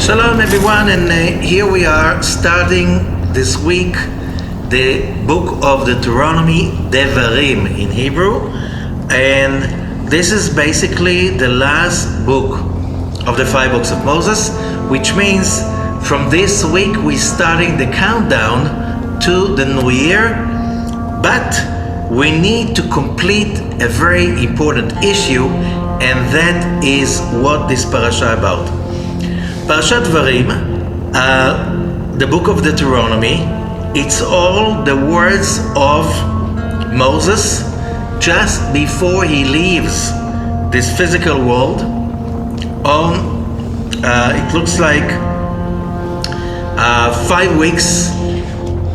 Shalom everyone, and here we are starting this week the book of Deuteronomy, Devarim in Hebrew, and this is basically the last book of the 5 books of Moses, which means from this week we're starting the countdown to the new year, but we need to complete a very important issue, and that is what this parasha about. Parashat Devarim, the book of Deuteronomy, it's all the words of Moses just before he leaves this physical world on, it looks like 5 weeks,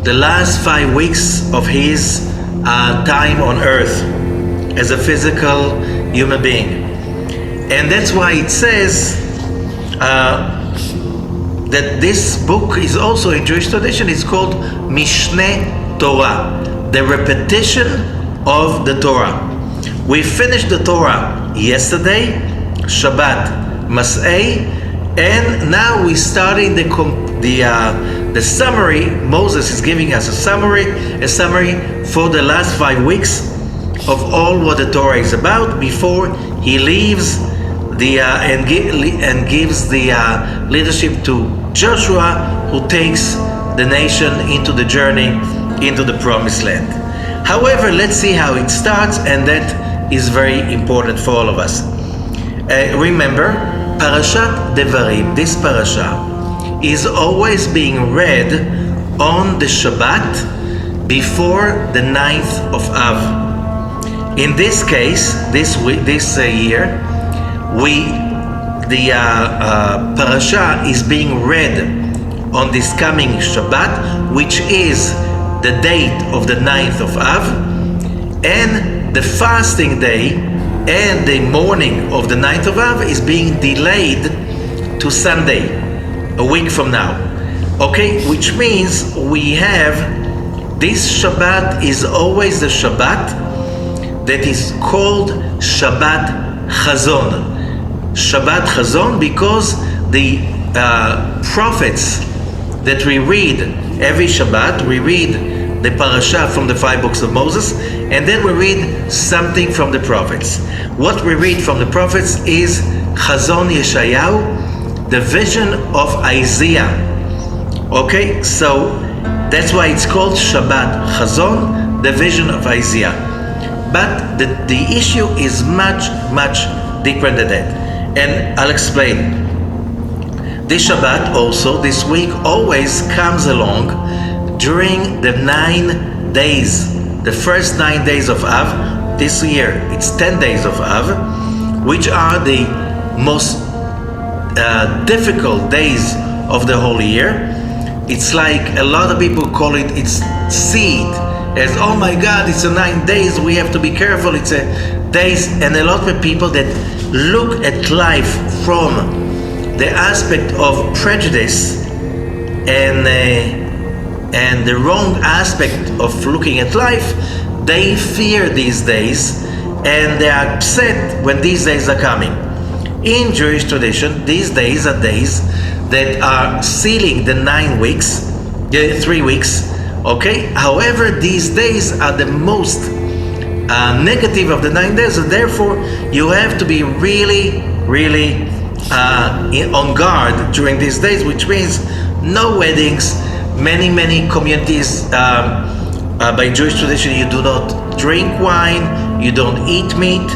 the last 5 weeks of his time on earth as a physical human being. And that's why it says that this book is also in Jewish tradition, it's called Mishneh Torah, the repetition of the Torah. We finished the Torah yesterday, Shabbat Mas'ei, and now we're starting the summary. Moses is giving us a summary for the last 5 weeks of all what the Torah is about before he leaves and gives the leadership to Joshua, who takes the nation into the journey into the promised land. However, let's see how it starts, and that is very important for all of us. Remember, Parashat Devarim, this parasha, is always being read on the Shabbat before the 9th of Av. In this case, this year, the parasha is being read on this coming Shabbat, which is the date of the 9th of Av, and the fasting day and the morning of the 9th of Av is being delayed to Sunday, a week from now. Okay, which means we have this Shabbat is always the Shabbat that is called Shabbat Chazon. Shabbat Chazon, because the prophets that we read every Shabbat, we read the parasha from the 5 books of Moses, and then we read something from the prophets. What we read from the prophets is Chazon Yeshayahu, the vision of Isaiah. Okay, so that's why it's called Shabbat Chazon, the vision of Isaiah. But the issue is much deeper than that. And I'll explain. This Shabbat also, this week, always comes along during the 9 days, the first 9 days of Av. This year, it's 10 days of Av, which are the most difficult days of the whole year. It's like a lot of people call it's seed, as, oh my God, it's a 9 days, we have to be careful, it's a days, and a lot of people that look at life from the aspect of prejudice and the wrong aspect of looking at life, they fear these days and they are upset when these days are coming. In Jewish tradition, these days are days that are sealing the 9 weeks, 3 weeks, okay? However, these days are the most negative of the 9 days, and therefore you have to be really on guard during these days, which means no weddings. Many communities by Jewish tradition, you do not drink wine, you don't eat meat.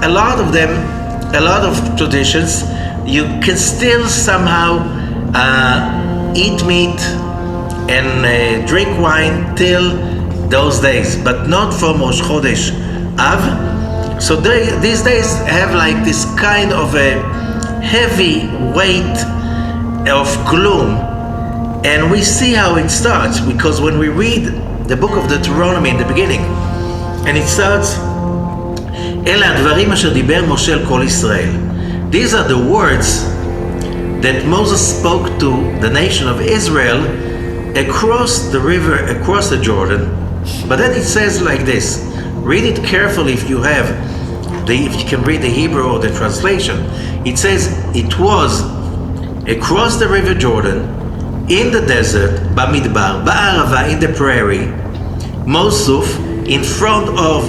A lot of traditions, you can still somehow eat meat and drink wine till those days, but not from Rosh Chodesh Av. So these days have like this kind of a heavy weight of gloom, and we see how it starts, because when we read the book of Deuteronomy in the beginning, and it starts, Ela advarim asher diber Moshe el kol Yisrael. These are the words that Moses spoke to the nation of Israel across the river, across the Jordan. But then it says like this, read it carefully if you have if you can read the Hebrew or the translation, it says it was across the river Jordan, in the desert, Bamidbar, Ba'arava, in the prairie, Mosuf, in front of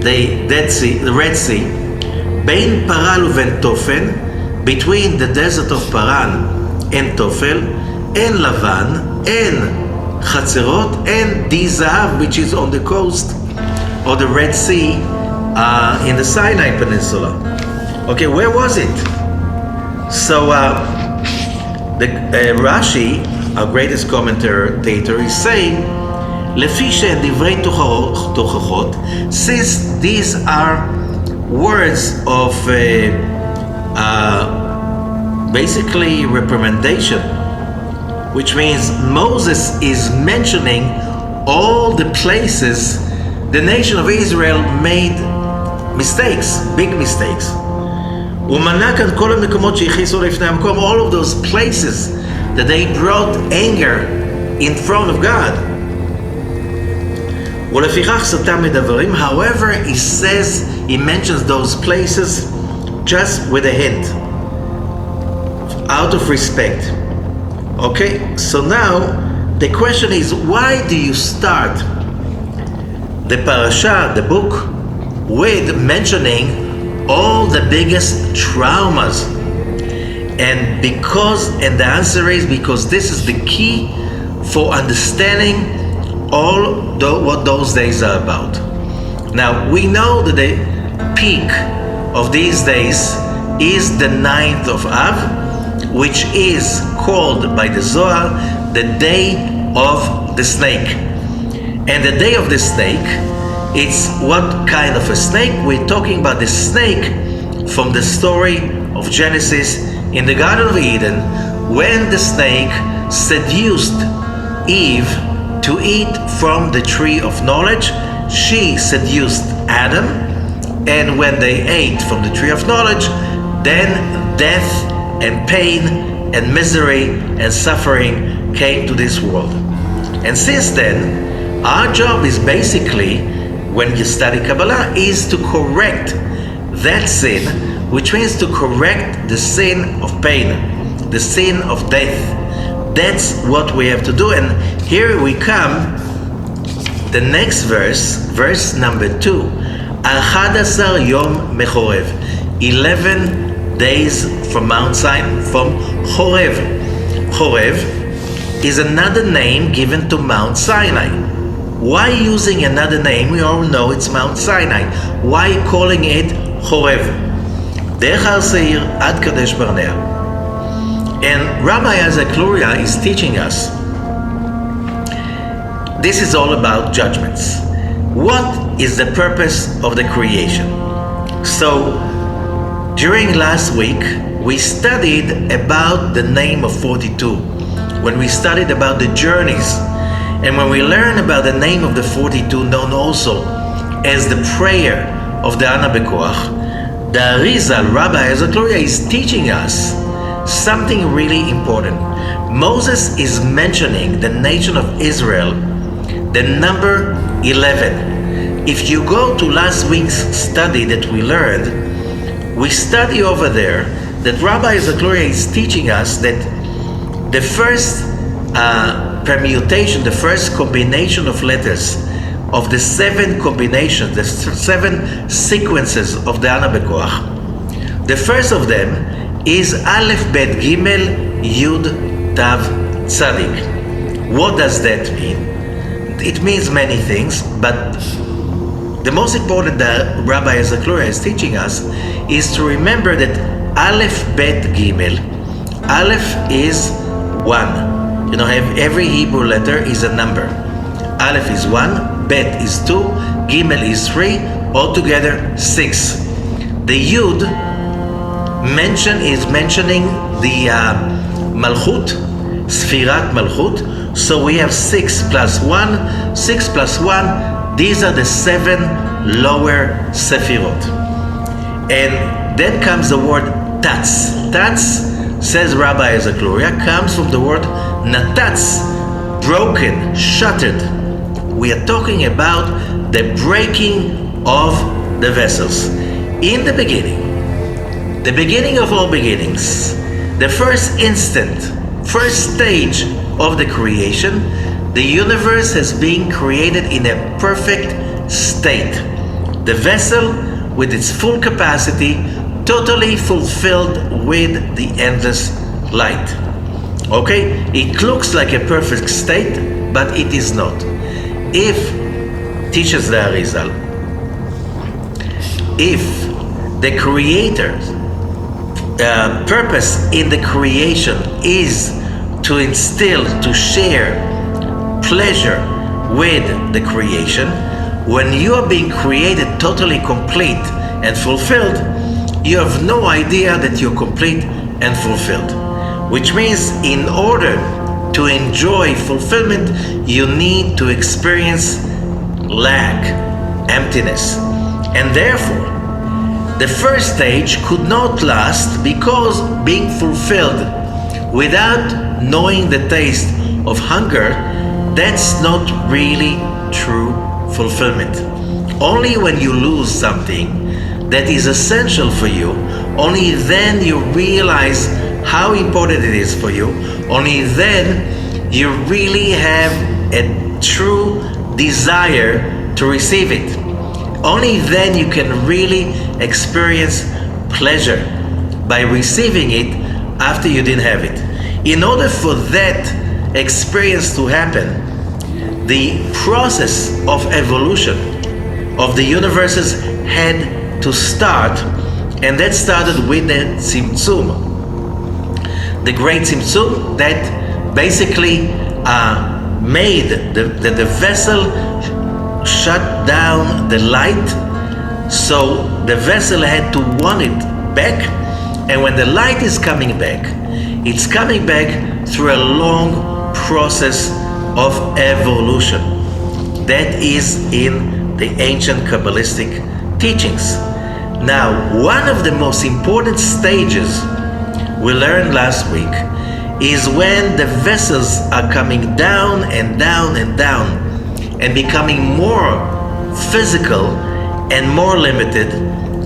the Red Sea, Bein Paran uven Tofen, between the desert of Paran and Tofel, and Lavan, and Chatzerot, and Dizav, which is on the coast of the Red Sea, in the Sinai Peninsula. Okay, where was it? So Rashi, our greatest commentator, is saying, Lefi she'en divrei tochachot, since these are words of basically reprimandation, which means Moses is mentioning all the places the nation of Israel made mistakes, big mistakes. ומנה כאן כל המקומות שהכניסו לפני המקום, all of those places that they brought anger in front of God. ולפיכך סתם מדברים, however, he mentions those places just with a hint, out of respect. Okay, so now the question is, why do you start the parasha, the book, with mentioning all the biggest traumas? And the answer is because this is the key for understanding what those days are about. Now, we know that the peak of these days is the 9th of Av, which is called by the Zohar the day of the snake. And the day of the snake, it's what kind of a snake? We're talking about the snake from the story of Genesis in the Garden of Eden, when the snake seduced Eve to eat from the tree of knowledge. She seduced Adam, and when they ate from the tree of knowledge, then death and pain and misery and suffering came to this world. And since then, our job is basically, when you study Kabbalah, is to correct that sin, which means to correct the sin of pain, the sin of death. That's what we have to do. And here we come, the next verse number 2. Al-Hadasar Yom Mechorev, 11 days from Mount Sinai, from Chorev. Chorev is another name given to Mount Sinai. Why using another name? We all know it's Mount Sinai. Why calling it Chorev? Derech Har Seir Ad Kadesh Barnea. And Rabbi Isaac Luria is teaching us, this is all about judgments. What is the purpose of the creation? So, during last week, we studied about the name of 42. When we studied about the journeys, and when we learn about the name of the 42, known also as the prayer of the Ana Bekoach, the Arizal, Rabbi Isaac Luria, is teaching us something really important. Moses is mentioning the nation of Israel, the number 11. If you go to last week's study that we learned, we study over there that Rabbi Isaac Luria is teaching us that the first permutation, the first combination of letters of the 7 combinations, the 7 sequences of the Ana Bekoach, the first of them is Aleph Bet Gimel Yud Tav Tzadik. What does that mean? It means many things, but the most important that Rabbi Isaac Luria is teaching us is to remember that Aleph Bet Gimel, Aleph is 1. You know, every Hebrew letter is a number. Aleph is 1, Bet is 2, Gimel is 3, altogether 6. The Yud is mentioning the Malchut, Sfirat Malchut. So we have 6 plus 1, 6 plus 1. These are the 7 lower Sefirot. And then comes the word Tats. Tats, says Rabbi Isaac Luria, comes from the word Natats, broken, shattered. We are talking about the breaking of the vessels. In the beginning of all beginnings, the first instant, first stage of the creation, the universe has been created in a perfect state. The vessel with its full capacity, totally fulfilled with the endless light. Okay? It looks like a perfect state, but it is not. If, teaches the Arizal, if the Creator's purpose in the creation is to instill, to share pleasure with the creation, when you are being created totally complete and fulfilled, you have no idea that you're complete and fulfilled. Which means in order to enjoy fulfillment, you need to experience lack, emptiness. And therefore, the first stage could not last, because being fulfilled without knowing the taste of hunger, that's not really true fulfillment. Only when you lose something that is essential for you, only then you realize how important it is for you. Only then you really have a true desire to receive it. Only then you can really experience pleasure by receiving it after you didn't have it. In order for that experience to happen, the process of evolution of the universes had to start, and that started with the Tzimtzum, the great Tzimtzum that basically made the vessel shut down the light, so the vessel had to want it back. And when the light is coming back, it's coming back through a long process of evolution that is in the ancient Kabbalistic teachings. Now, one of the most important stages we learned last week is when the vessels are coming down and down and down and becoming more physical and more limited,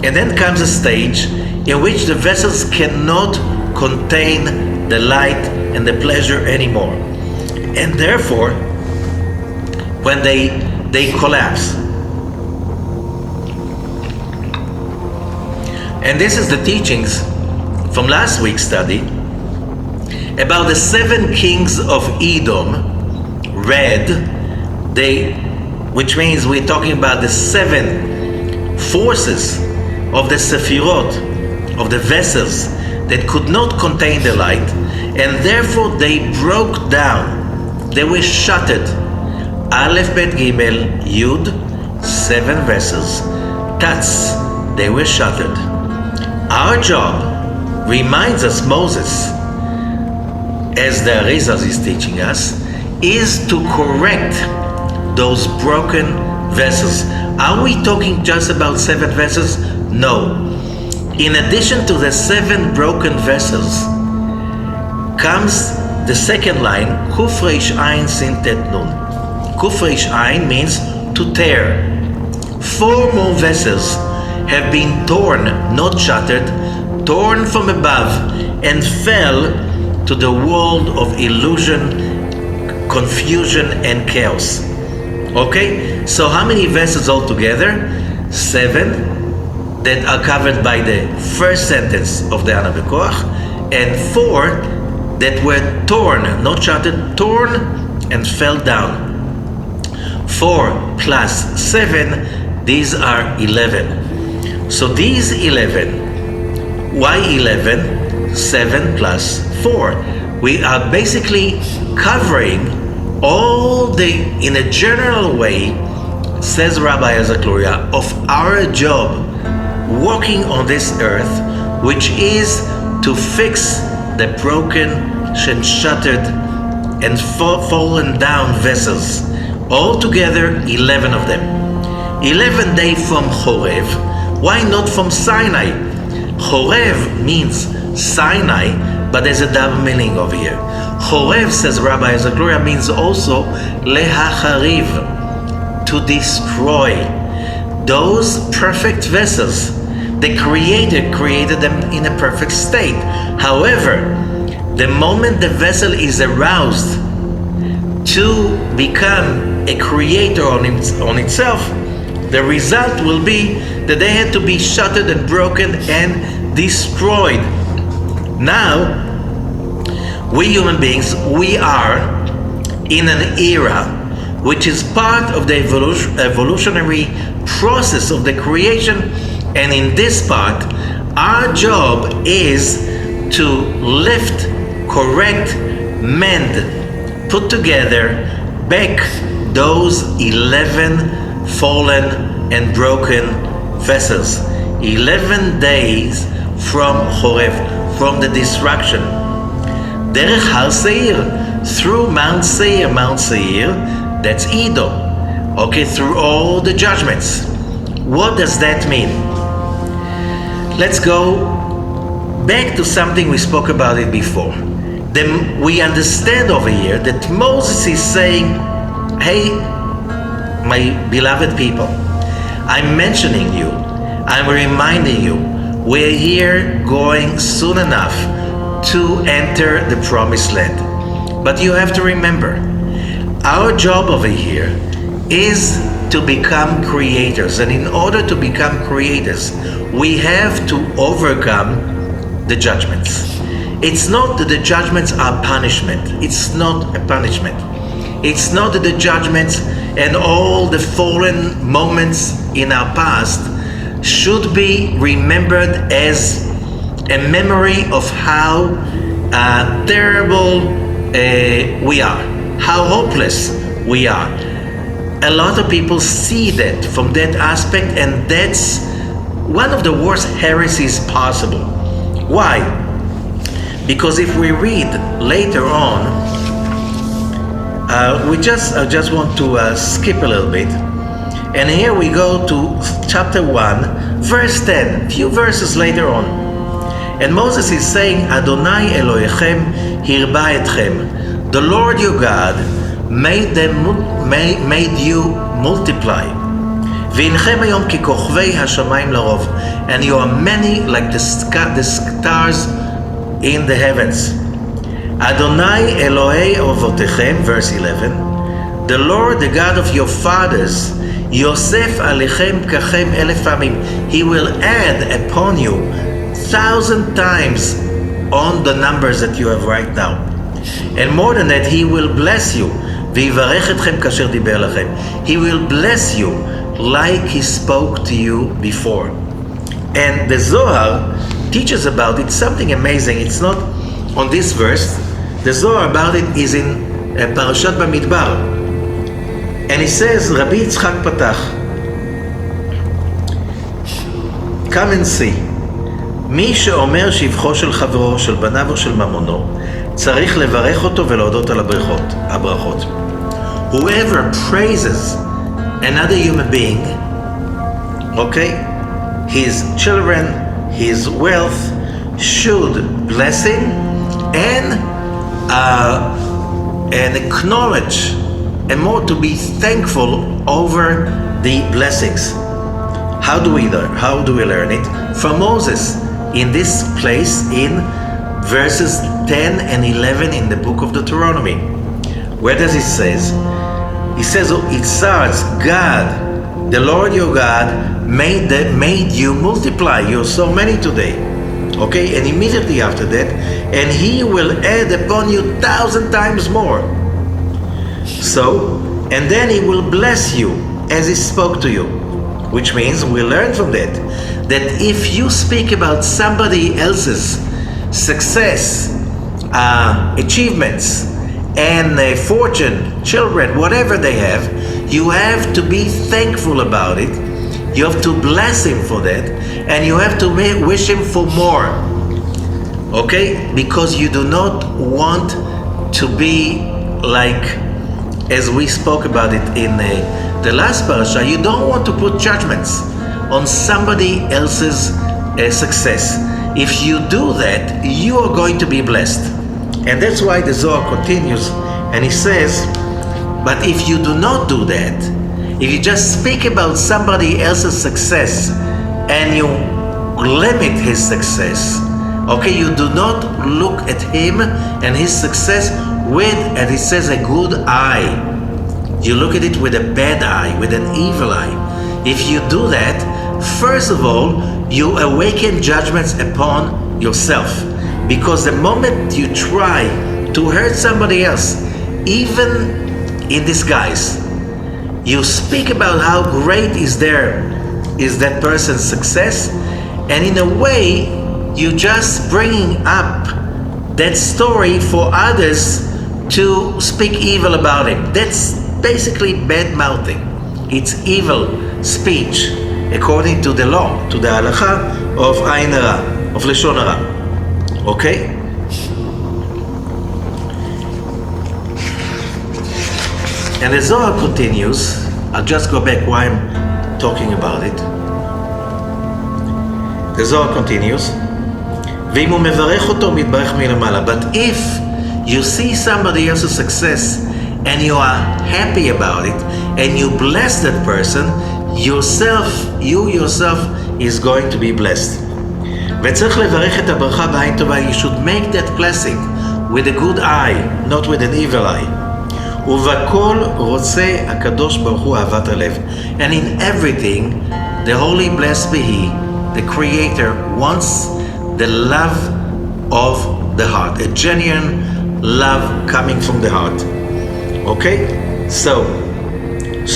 and then comes a stage in which the vessels cannot contain the light and the pleasure anymore, and therefore when they collapse. And this is the teachings from last week's study about the 7 kings of Edom, red, which means we're talking about the 7 forces of the Sephirot, of the vessels that could not contain the light, and therefore they broke down, they were shattered. Aleph, Bet, Gimel, Yud, 7 vessels. Tats, they were shattered. Our job, reminds us Moses, as the Arizal is teaching us, is to correct those broken vessels. Are we talking just about 7 vessels? No. In addition to the 7 broken vessels comes the second line, Kuf Reish Ayin Sin Tet Nun. Kuf Reish Ayin means to tear. 4 more vessels have been torn, not shattered, torn from above, and fell to the world of illusion, confusion, and chaos. Okay, so how many vessels altogether? 7 that are covered by the first sentence of the Ana Bekoach, and 4 that were torn, not shattered, torn and fell down. 4 plus 7, these are 11. So these 11, why 11? 7 plus 4. We are basically covering all in a general way, says Rabbi Azakluria, of our job walking on this earth, which is to fix the broken and shattered and fallen down vessels. Altogether, 11 of them. 11 they from Chorev. Why not from Sinai? Chorev means Sinai, but there's a double meaning over here. Chorev, says Rabbi Zagloria, means also lehachariv, to destroy. Those perfect vessels The Creator created them in a perfect state. However, the moment the vessel is aroused to become a creator on itself, the result will be that they had to be shattered and broken and destroyed. Now, we human beings, we are in an era which is part of the evolutionary process of the creation, and in this part, our job is to lift, correct, mend, put together back those 11 fallen and broken vessels. 11 days from Horeb, from the destruction. Derech Har Seir, through Mount Seir, that's Edom. Okay, through all the judgments. What does that mean? Let's go back to something we spoke about it before. Then we understand over here that Moses is saying, hey, my beloved people, I'm mentioning you, I'm reminding you, we're here going soon enough to enter the promised land. But you have to remember, our job over here is to become creators, and in order to become creators, we have to overcome the judgments. It's not that the judgments are punishment. It's not a punishment. It's not that the judgments and all the fallen moments in our past should be remembered as a memory of how terrible we are, how hopeless we are. A lot of people see that from that aspect, and that's one of the worst heresies possible. Why? Because if we read later on, I just want to skip a little bit, and here we go to chapter 1, verse 10, few verses later on. And Moses is saying, Adonai Elohechem hirba etchem. The Lord your God made you multiply. V'inechem hayom kikochvei hashamayim larov. And you are many like the stars in the heavens. Adonai Elohei avotechem, verse 11. The Lord, the God of your fathers, Yosef alechem kachem elef amim. He will add upon you 1,000 times on the numbers that you have right now. And more than that, He will bless you. V'yivarech etchem kasher diber lachem. He will bless you like He spoke to you before. And the Zohar teaches about it something amazing. It's not on this verse. The Zohar about it is in Parashat Bamidbar. And it says, Rabbi Yitzchak Patach, come and see. מי שאומר שבחו של חברו, של בניו או של ממונו, צריך לברך אותו ולהודות על הברכות. Whoever praises another human being, okay, his children, his wealth, should bless him and acknowledge and more to be thankful over the blessings. How do we learn it? From Moses. In this place in verses 10 and 11 in the book of Deuteronomy. Where does it says? It says, it starts, God, the Lord your God, made you multiply. You're so many today. Okay, and immediately after that, and He will add upon you 1,000 times more. So, and then He will bless you as He spoke to you. Which means we learn from that if you speak about somebody else's success, achievements, and fortune, children, whatever they have, you have to be thankful about it. You have to bless Him for that, and you have to wish Him for more. Okay? Because you do not want to be like, as we spoke about it in the last parasha, you don't want to put judgments on somebody else's success. If you do that, you are going to be blessed. And that's why the Zohar continues, and he says, but if you do not do that, if you just speak about somebody else's success, and you limit his success. Okay, you do not look at him and his success with, and it says, a good eye. You look at it with a bad eye, with an evil eye. If you do that, first of all, you awaken judgments upon yourself. Because the moment you try to hurt somebody else, even in disguise, you speak about how great is that person's success, and in a way, you just bringing up that story for others to speak evil about him. That's basically bad mouthing. It's evil speech according to the law, to the halacha of Ayin Hara, of Lashon Hara. Okay? And the Zohar continues. I'll just go back while I'm talking about it. The Zohar continues. ואם הוא מברך אותו, מתברך מלמעלה. But if you see somebody else's success and you are happy about it and you bless that person, you yourself is going to be blessed. וצריך לברך את הברכה בעין טובה. You should make that blessing with a good eye, not with an evil eye. ובכל רוצה הקדוש ברוך הוא אהבת הלב. And in everything, the holy blessed be he, the creator, wants the love of the heart, a genuine love coming from the heart. Okay? So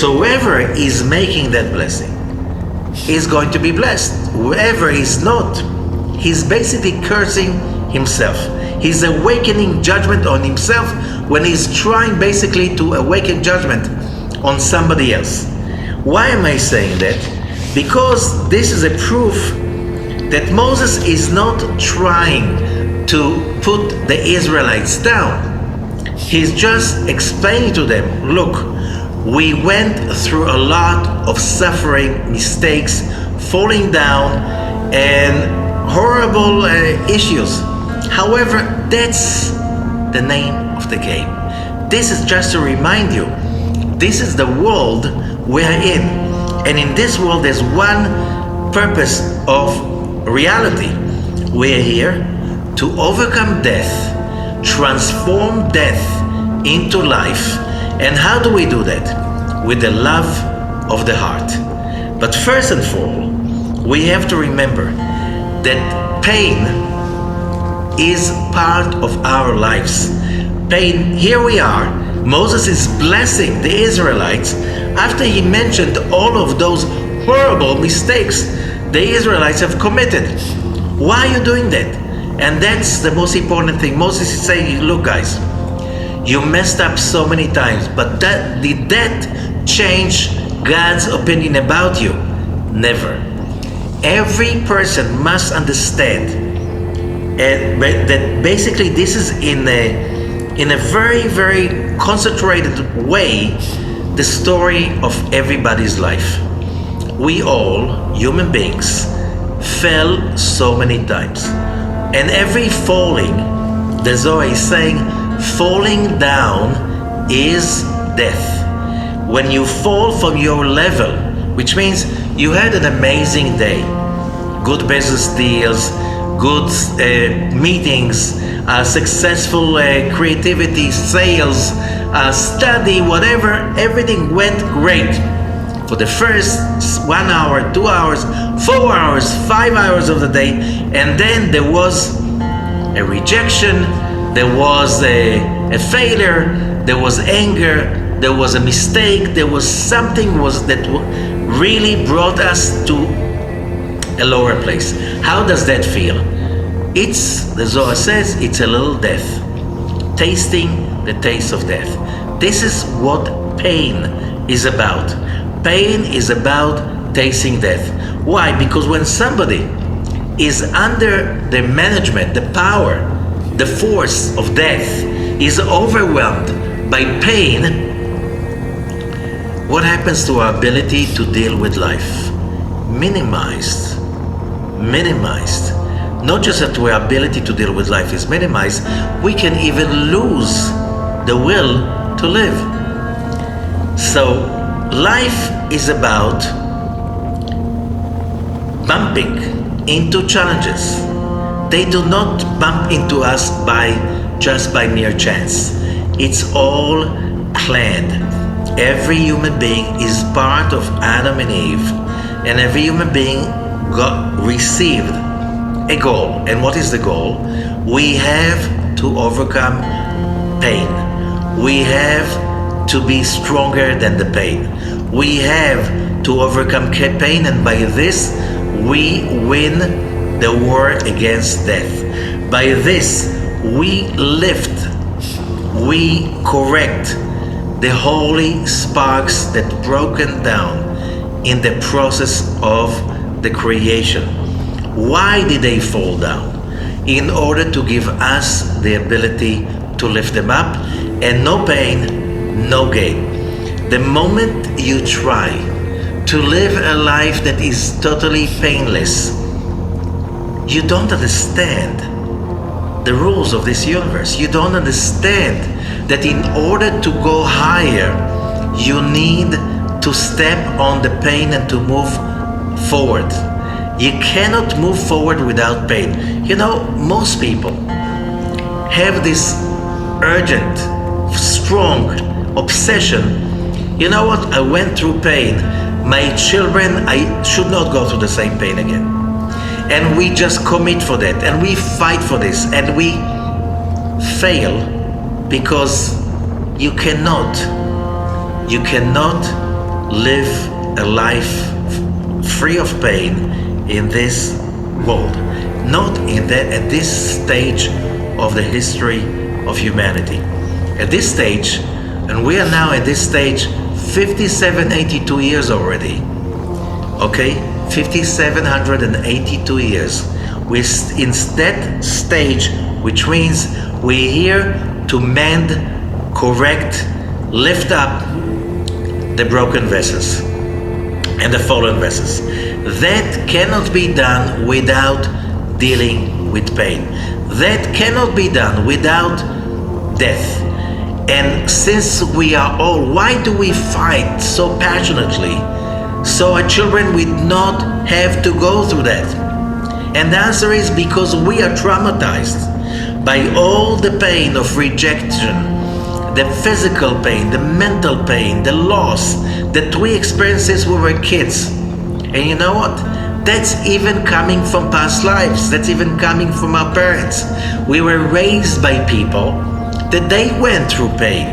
whoever is making that blessing is going to be blessed. Whoever is not, he's basically cursing himself. He's awakening judgment on himself when he's trying basically to awaken judgment on somebody else. Why am I saying that? Because this is a proof that Moses is not trying to put the Israelites down. He's just explaining to them, look, we went through a lot of suffering, mistakes, falling down, and horrible issues. However, that's the name of the game. This is just to remind you, this is the world we're in. And in this world, there's one purpose of reality. We're here to overcome death, transform death into life. And how do we do that? With the love of the heart. But first and foremost, we have to remember that pain is part of our lives. Pain, here we are. Moses is blessing the Israelites after he mentioned all of those horrible mistakes the Israelites have committed. Why are you doing that? And that's the most important thing. Moses is saying, look guys, you messed up so many times, but did that change God's opinion about you? Never. Every person must understand that basically this is in a very, very concentrated way the story of everybody's life. We all, human beings, fell so many times. And every falling, the Zohar is saying, falling down is death. When you fall from your level, which means you had an amazing day, good business deals, good meetings, successful creativity, sales, study, whatever, everything went great. For the first 1 hour, 2 hours, 4 hours, 5 hours of the day, and then there was a rejection, there was a failure, there was anger, there was a mistake, there was something that really brought us to a lower place. How does that feel? The Zohar says, it's a little death, tasting the taste of death. This is what pain is about. Pain is about tasting death. Why? Because when somebody is under the management, the power, the force of death, is overwhelmed by pain, what happens to our ability to deal with life? Minimized. Not just that our ability to deal with life is minimized, we can even lose the will to live. So life is about bumping into challenges. They do not bump into us just by mere chance. It's all planned. Every human being is part of Adam and Eve, and every human being received a goal. And what is the goal? We have to overcome pain. We have to be stronger than the pain. We have to overcome pain, and by this we win the war against death. By this we lift, we correct the holy sparks that broken down in the process of the creation. Why did they fall down? In order to give us the ability to lift them up, and no pain, no gain. The moment you try to live a life that is totally painless, you don't understand the rules of this universe. You don't understand that in order to go higher, you need to step on the pain and to move forward. You cannot move forward without pain. You know, most people have this urgent, strong obsession. You know what? I went through pain. My children, I should not go through the same pain again. And we just commit for that, and we fight for this, and we fail because you cannot live a life free of pain in this world, not at this stage of the history of humanity. At this stage, and we are now at this stage 82 years already, okay? 5,782 years. We're in that stage, which means we're here to mend, correct, lift up the broken vessels and the fallen vessels. That cannot be done without dealing with pain. That cannot be done without death. And since we are all, why do we fight so passionately so our children would not have to go through that? And the answer is because we are traumatized by all the pain of rejection, the physical pain, the mental pain, the loss that we experienced since we were kids. And you know what? That's even coming from past lives. That's even coming from our parents. We were raised by people that they went through pain.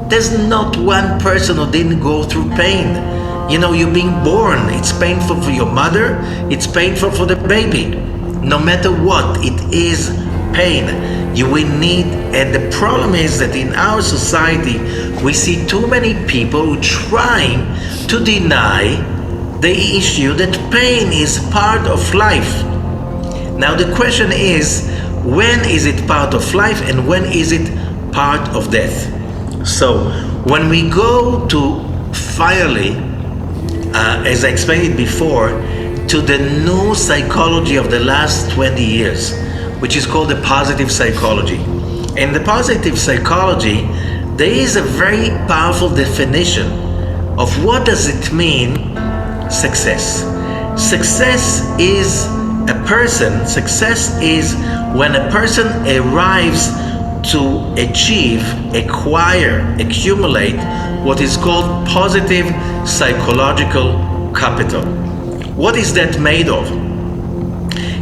There's not one person who didn't go through pain. You know, you're being born. It's painful for your mother. It's painful for the baby. No matter what, it is pain. You will need, and the problem is that in our society, we see too many people who trying to deny the issue that pain is part of life. Now the question is, when is it part of life and when is it part of death? So when we go to finally, as I explained it before, to the new psychology of the last 20 years, which is called the positive psychology. In the positive psychology, there is a very powerful definition of what does it mean, success. Success is when a person arrives to achieve, acquire, accumulate what is called positive psychological capital. What is that made of?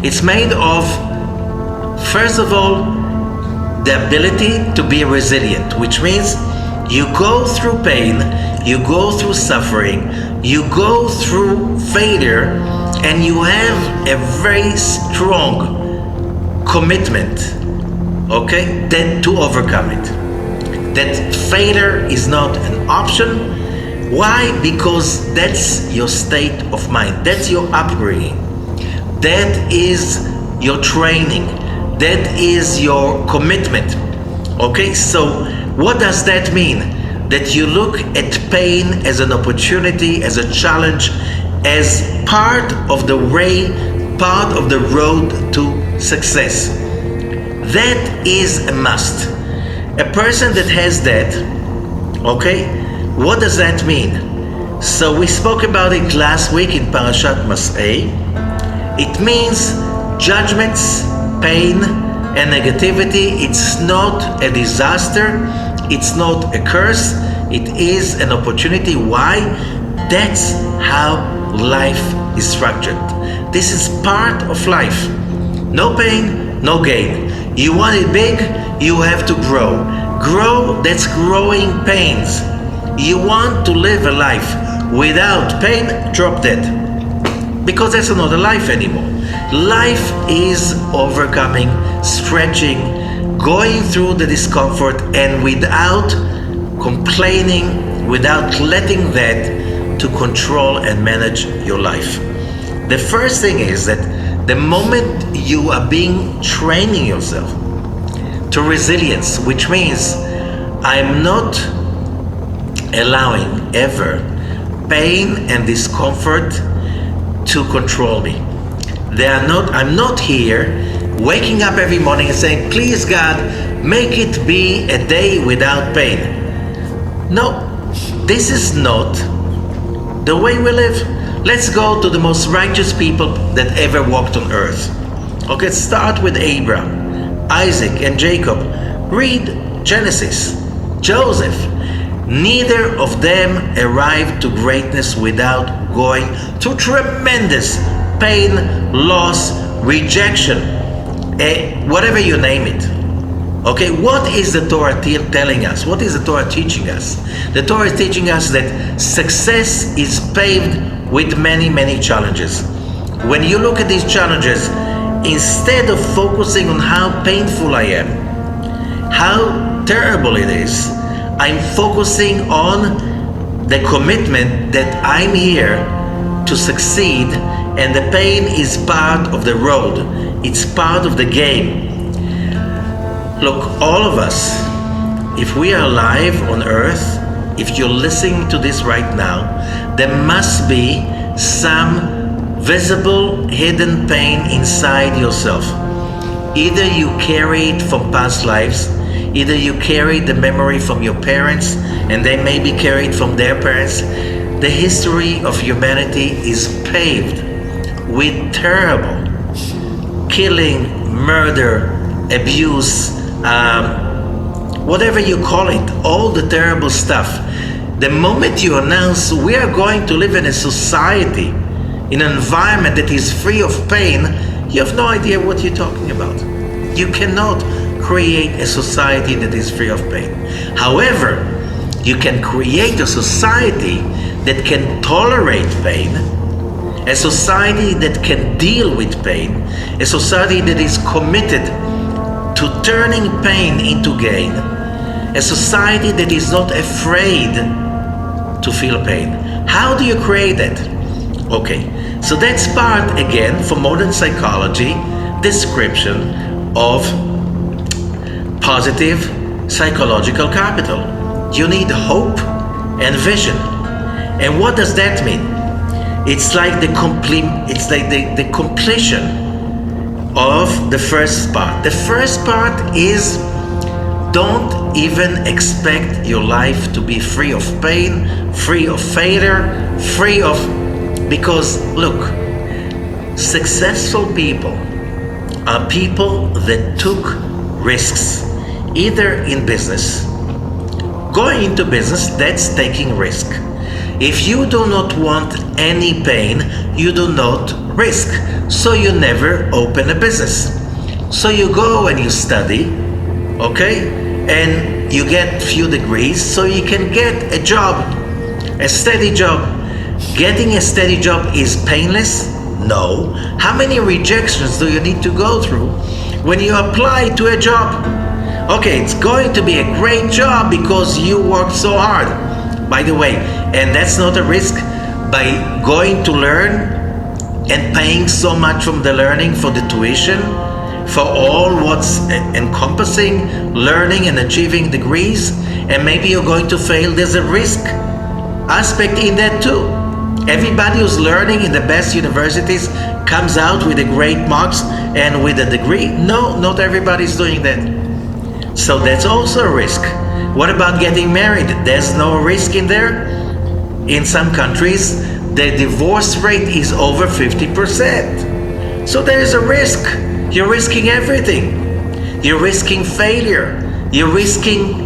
It's made of, first of all, the ability to be resilient, which means you go through pain, you go through suffering, you go through failure, and you have a very strong commitment, okay, then to overcome it. That failure is not an option. Why? Because that's your state of mind. That's your upbringing. That is your training. That is your commitment. Okay, so what does that mean? That you look at pain as an opportunity, as a challenge, as part of the way, part of the road to success. That is a must. A person that has that, okay, what does that mean? So we spoke about it last week in Parashat Mas'ei, It means judgments, pain, and negativity. It's not a disaster, it's not a curse, it is an opportunity. Why? That's how life is structured. This is part of life. No pain, no gain. You want it big, you have to grow. Grow, that's growing pains. You want to live a life without pain, drop dead. Because that's not a life anymore. Life is overcoming, stretching, going through the discomfort, and without complaining, without letting that to control and manage your life. The first thing is that the moment you are training yourself to resilience, which means I'm not allowing ever pain and discomfort to control me. I'm not here waking up every morning and saying, please God, make it be a day without pain. No, this is not the way we live. Let's go to the most righteous people that ever walked on earth. Okay, start with Abraham, Isaac, and Jacob. Read Genesis. Joseph. Neither of them arrived to greatness without going through tremendous pain, loss, rejection, whatever you name it. Okay, what is the Torah telling us? What is the Torah teaching us? The Torah is teaching us that success is paved with many, many challenges. When you look at these challenges, instead of focusing on how painful I am, how terrible it is, I'm focusing on the commitment that I'm here to succeed, and the pain is part of the road. It's part of the game. Look, all of us, if we are alive on earth, if you're listening to this right now, there must be some visible hidden pain inside yourself. Either you carry it from past lives, either you carry the memory from your parents, and they may be carried from their parents. The history of humanity is paved with terrible killing, murder, abuse, whatever you call it, all the terrible stuff. The moment you announce we are going to live in a society, in an environment that is free of pain, you have no idea what you're talking about. You cannot create a society that is free of pain. However, you can create a society that can tolerate pain, a society that can deal with pain, a society that is committed to turning pain into gain, a society that is not afraid to feel pain. How do you create that? Okay, so that's part, again, for modern psychology, description of positive psychological capital. You need hope and vision. And what does that mean? It's like the completion of the first part. The first part is, don't even expect your life to be free of pain, free of failure, because look, successful people are people that took risks, either in business. Going into business, that's taking risk. If you do not want any pain, you do not risk. So you never open a business. So you go and you study, okay? And you get few degrees so you can get a job, a steady job. Getting a steady job is painless? No. How many rejections do you need to go through when you apply to a job? Okay, it's going to be a great job because you worked so hard. By the way, and that's not a risk. By going to learn and paying so much from the learning for the tuition, for all what's encompassing learning and achieving degrees, and maybe you're going to fail, there's a risk aspect in that too. Everybody who's learning in the best universities comes out with a great marks and with a degree. No, not everybody's doing that. So that's also a risk. What about getting married? There's no risk in there. In some countries, the divorce rate is over 50%. So there is a risk. You're risking everything. You're risking failure. You're risking,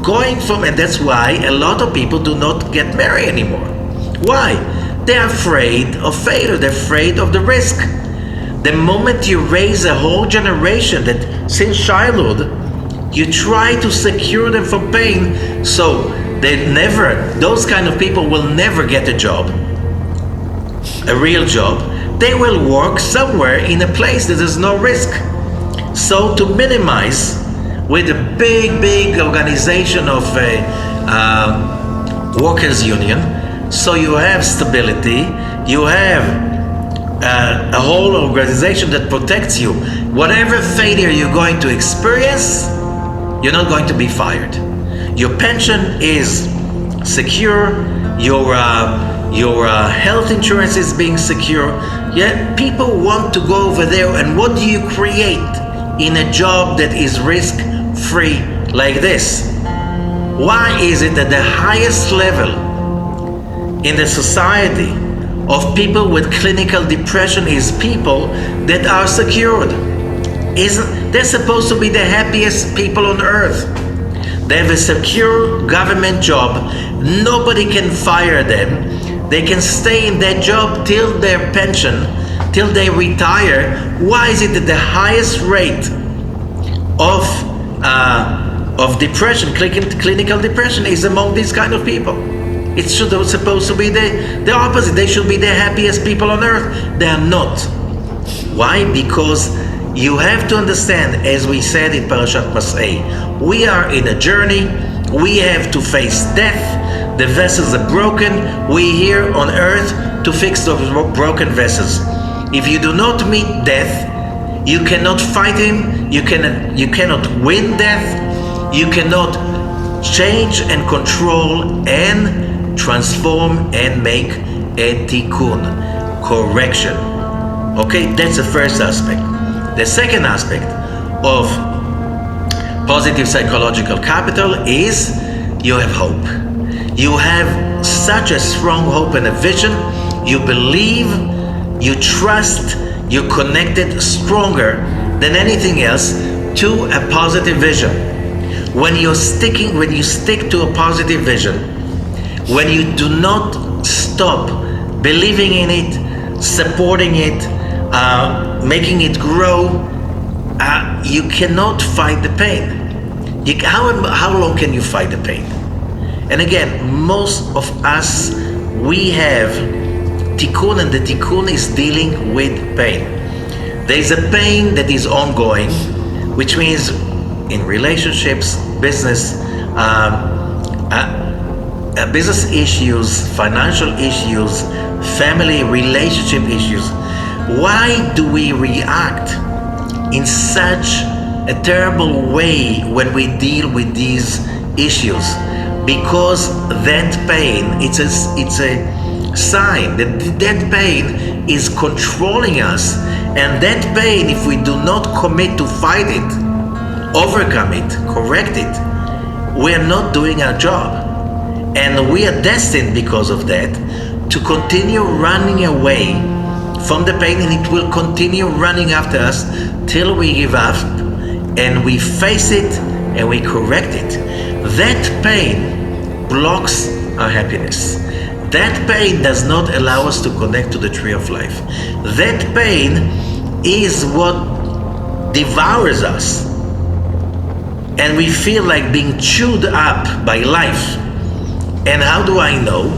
going from, and that's why a lot of people do not get married anymore. Why? They're afraid of failure. They're afraid of the risk. The moment you raise a whole generation that since childhood, you try to secure them from pain, so those kind of people will never get a job, a real job. They will work somewhere in a place that there's no risk. So to minimize, with a big organization of workers union, so you have stability, you have a whole organization that protects you. Whatever failure you're going to experience, you're not going to be fired. Your pension is secure, your health insurance is being secure. Yet people want to go over there, and what do you create in a job that is risk-free like this? Why is it that the highest level in the society of people with clinical depression is people that are secured? They're supposed to be the happiest people on earth. They have a secure government job. Nobody can fire them. They can stay in that job till their pension, till they retire. Why is it that the highest rate of depression, clinical depression, is among these kind of people? It's supposed to be the opposite. They should be the happiest people on earth. They are not. Why? Because you have to understand, as we said in Parashat Mas'ei, we are in a journey. We have to face death. The vessels are broken. We're here on earth to fix those broken vessels. If you do not meet death, you cannot fight him. You cannot win death. You cannot change and control and transform and make a tikkun, correction. Okay, that's the first aspect. The second aspect of positive psychological capital is you have hope. You have such a strong hope and a vision. You believe, you trust, you're connected stronger than anything else to a positive vision. When you stick to a positive vision, when you do not stop believing in it, supporting it, making it grow, you cannot fight the pain. How long can you fight the pain? And again, most of us, we have tikkun, and the tikkun is dealing with pain. There is a pain that is ongoing, which means in relationships, business issues, financial issues, family relationship issues. Why do we react in such a terrible way when we deal with these issues? Because that pain, it's a sign that pain is controlling us, and that pain, if we do not commit to fight it, overcome it, correct it, we're not doing our job. And we are destined, because of that, to continue running away from the pain, and it will continue running after us till we give up and we face it and we correct it. That pain blocks our happiness. That pain does not allow us to connect to the tree of life. That pain is what devours us, and we feel like being chewed up by life. And how do I know?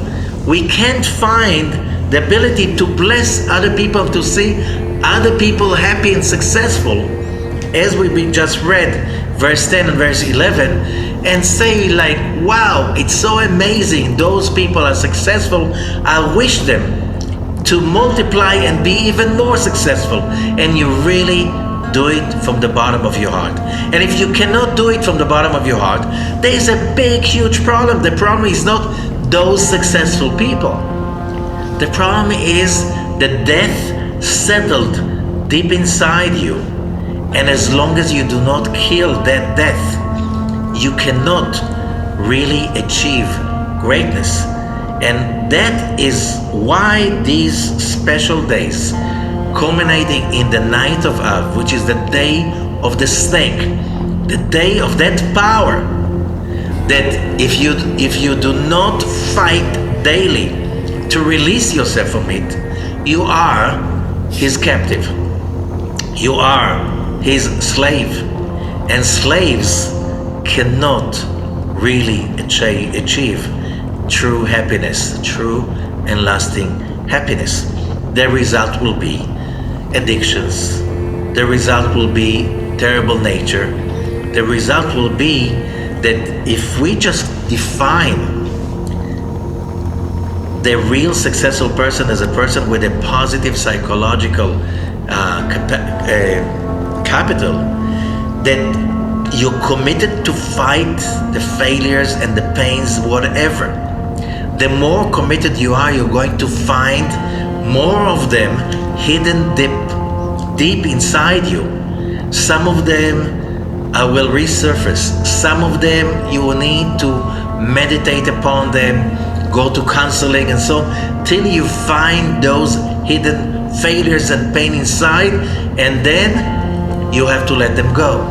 We can't find the ability to bless other people, to see other people happy and successful, as we just read verse 10 and verse 11, and say like, wow, it's so amazing, those people are successful, I wish them to multiply and be even more successful. And you really do it from the bottom of your heart. And if you cannot do it from the bottom of your heart, there is a big, huge problem. The problem is not those successful people. The problem is the death settled deep inside you. And as long as you do not kill that death, you cannot really achieve greatness. And that is why these special days culminating in the ninth of Av, which is the day of the snake, the day of that power, that if you do not fight daily to release yourself from it, you are his captive. You are his slave. And slaves cannot really achieve true happiness, true and lasting happiness. The result will be addictions. The result will be terrible nature. The result will be that if we just define the real successful person as a person with a positive psychological capital, that you're committed to fight the failures and the pains, whatever. The more committed you are, you're going to find more of them hidden deep inside you. Some of them will resurface. Some of them you will need to meditate upon them, go to counseling and so on, till you find those hidden failures and pain inside, and then you have to let them go.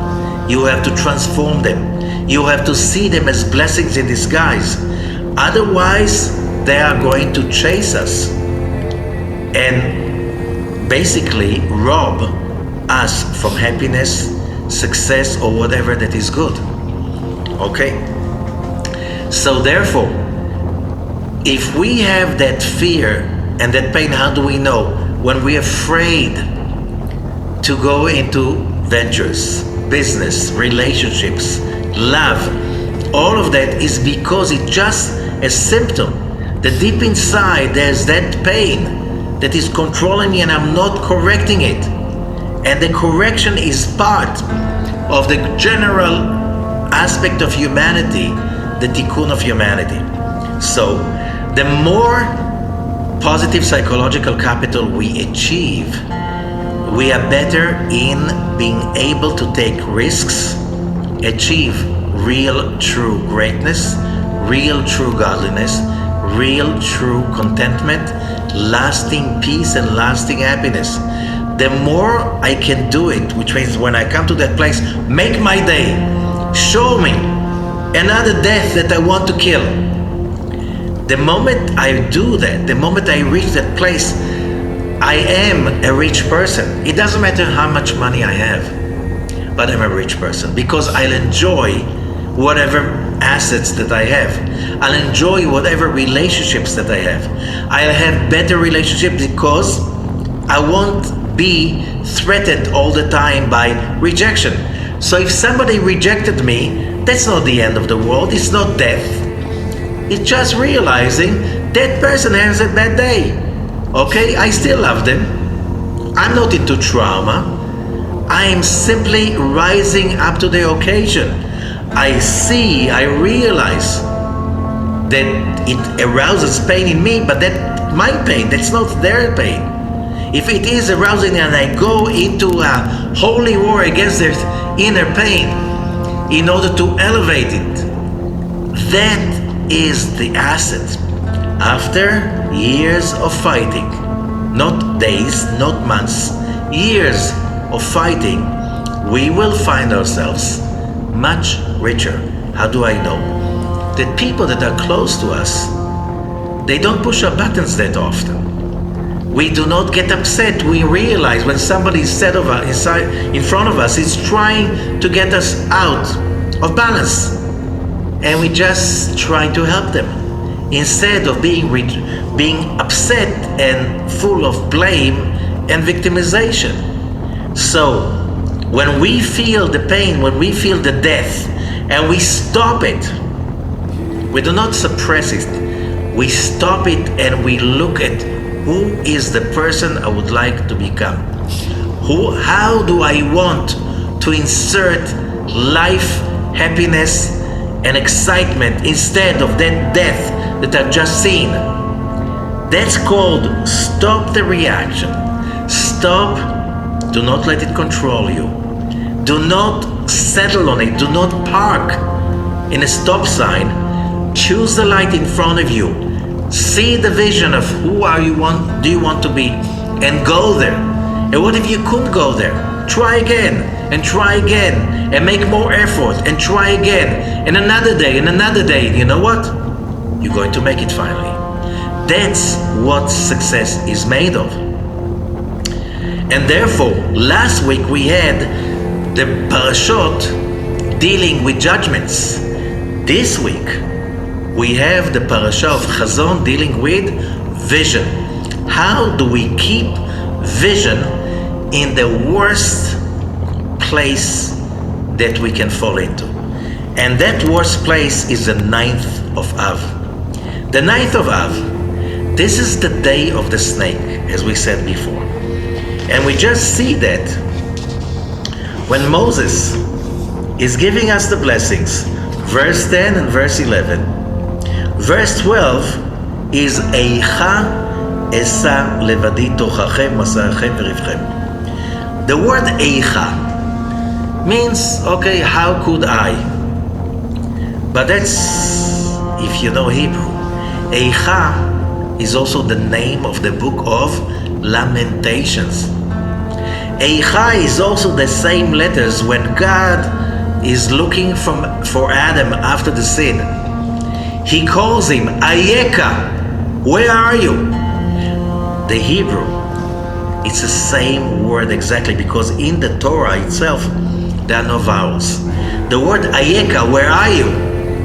You have to transform them. You have to see them as blessings in disguise. Otherwise, they are going to chase us and basically rob us from happiness, success, or whatever that is good. Okay? So therefore, if we have that fear and that pain, how do we know? When we're afraid to go into ventures, business, relationships, love, all of that is because it's just a symptom. That deep inside there's that pain that is controlling me and I'm not correcting it. And the correction is part of the general aspect of humanity, the tikkun of humanity. So the more positive psychological capital we achieve, we are better in being able to take risks, achieve real true greatness, real true godliness, real true contentment, lasting peace and lasting happiness. The more I can do it, which means when I come to that place, make my day, show me another death that I want to kill. The moment I do that, the moment I reach that place, I am a rich person. It doesn't matter how much money I have, but I'm a rich person because I'll enjoy whatever assets that I have. I'll enjoy whatever relationships that I have. I'll have better relationships because I won't be threatened all the time by rejection. So if somebody rejected me, that's not the end of the world. It's not death. It's just realizing that person has a bad day. Okay, I still love them. I'm not into trauma. I am simply rising up to the occasion. I realize that it arouses pain in me, but that's my pain, that's not their pain. If it is arousing and I go into a holy war against their inner pain in order to elevate it, that is the asset. After years of fighting, not days, not months, years of fighting, we will find ourselves much richer. How do I know? That people that are close to us, they don't push our buttons that often. We do not get upset. We realize when somebody is in front of us is trying to get us out of balance, and we just try to help them instead of being upset and full of blame and victimization. So when we feel the pain, when we feel the death, and we stop it, we do not suppress it, we stop it and we look at who is the person I would like to become. How do I want to insert life, happiness, and excitement instead of that death that I've just seen? That's called stop the reaction. Stop. Do not let it control you. Do not settle on it. Do not park in a stop sign. Choose the light in front of you. See the vision of do you want to be, and go there And what if you couldn't go there? Try again, and try again, and make more effort, and try again, and another day, and another day. And you know what? You're going to make it finally. That's what success is made of. And therefore, last week we had the parashot dealing with judgments. This week, we have the parasha of Chazon dealing with vision. How do we keep vision in the worst place that we can fall into? And that worst place is the 9th of Av. The 9th of Av, this is the day of the snake, as we said before. And we just see that when Moses is giving us the blessings, verse 10 and verse 11, verse 12 is Eicha Esa Levadi Tochachem Masachem Verivchem. The word Eicha means, okay, how could I? But that's, if you know Hebrew, Eicha is also the name of the book of Lamentations. Eicha is also the same letters when God is looking for Adam after the sin. He calls him Ayeka, where are you? The Hebrew, it's the same word exactly, because in the Torah itself there are no vowels. The word Ayeka, where are you,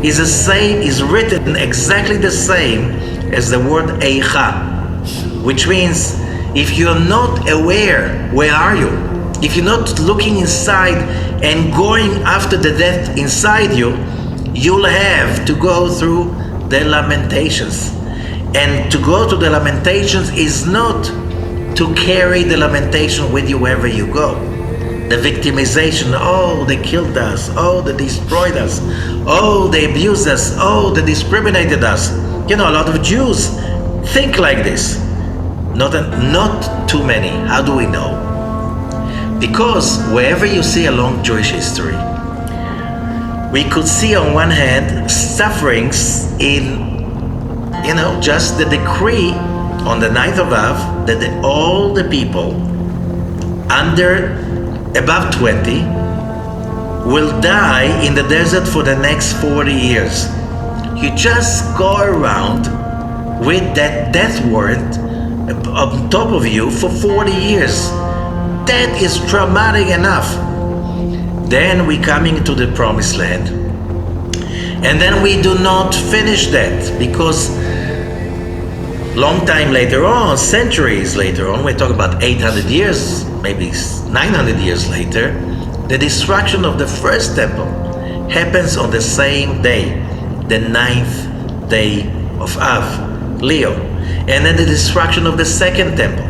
is the same, is written exactly the same as the word Eicha, which means if you're not aware, where are you? If you're not looking inside and going after the death inside you, you'll have to go through the Lamentations. And to go to the Lamentations is not to carry the lamentation with you wherever you go. The victimization, oh, they killed us, oh, they destroyed us, oh, they abused us, oh, they discriminated us. You know, a lot of Jews think like this. Not too many. How do we know? Because wherever you see along Jewish history, we could see on one hand sufferings in, just the decree on the 9th of Av that all the people above 20 will die in the desert for the next 40 years. You just go around with that death warrant on top of you for 40 years. That is traumatic enough. Then we coming to the promised land, and then we do not finish that, because long time later on, centuries later on, we're talking about 800 years, maybe 900 years later, the destruction of the first temple happens on the same day, the 9th day of Av, Leo. And then the destruction of the second temple.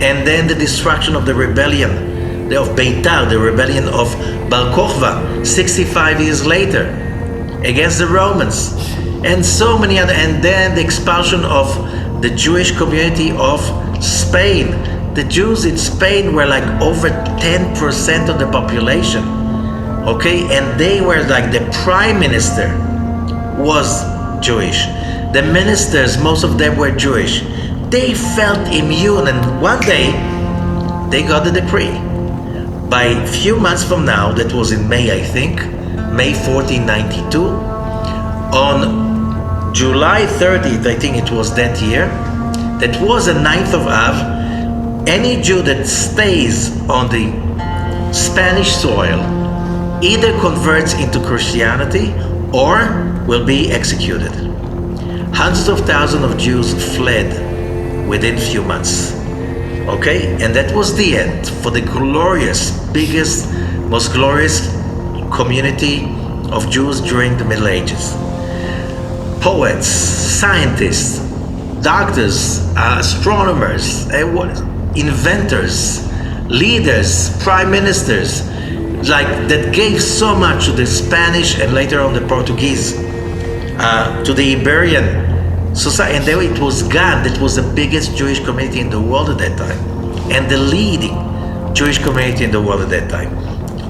And then the destruction of the rebellion of Beitar, the rebellion of Bar Kokhba, 65 years later, against the Romans. And so many other, and then the expulsion of the Jewish community of Spain. The Jews in Spain were like over 10% of the population. Okay, and they were like, the prime minister was Jewish. The ministers, most of them were Jewish. They felt immune, and one day they got the decree. By a few months from now, that was in May, I think, May 1492, on July 30th, I think it was that year, that was the 9th of Av, any Jew that stays on the Spanish soil either converts into Christianity or will be executed. Hundreds of thousands of Jews fled within few months. Okay, and that was the end for the glorious, biggest, most glorious community of Jews during the Middle Ages. Poets, scientists, doctors, astronomers, inventors, leaders, prime ministers, like that gave so much to the Spanish and later on the Portuguese, to the Iberian society, and there it was gone. That was the biggest Jewish community in the world at that time, and the leading Jewish community in the world at that time,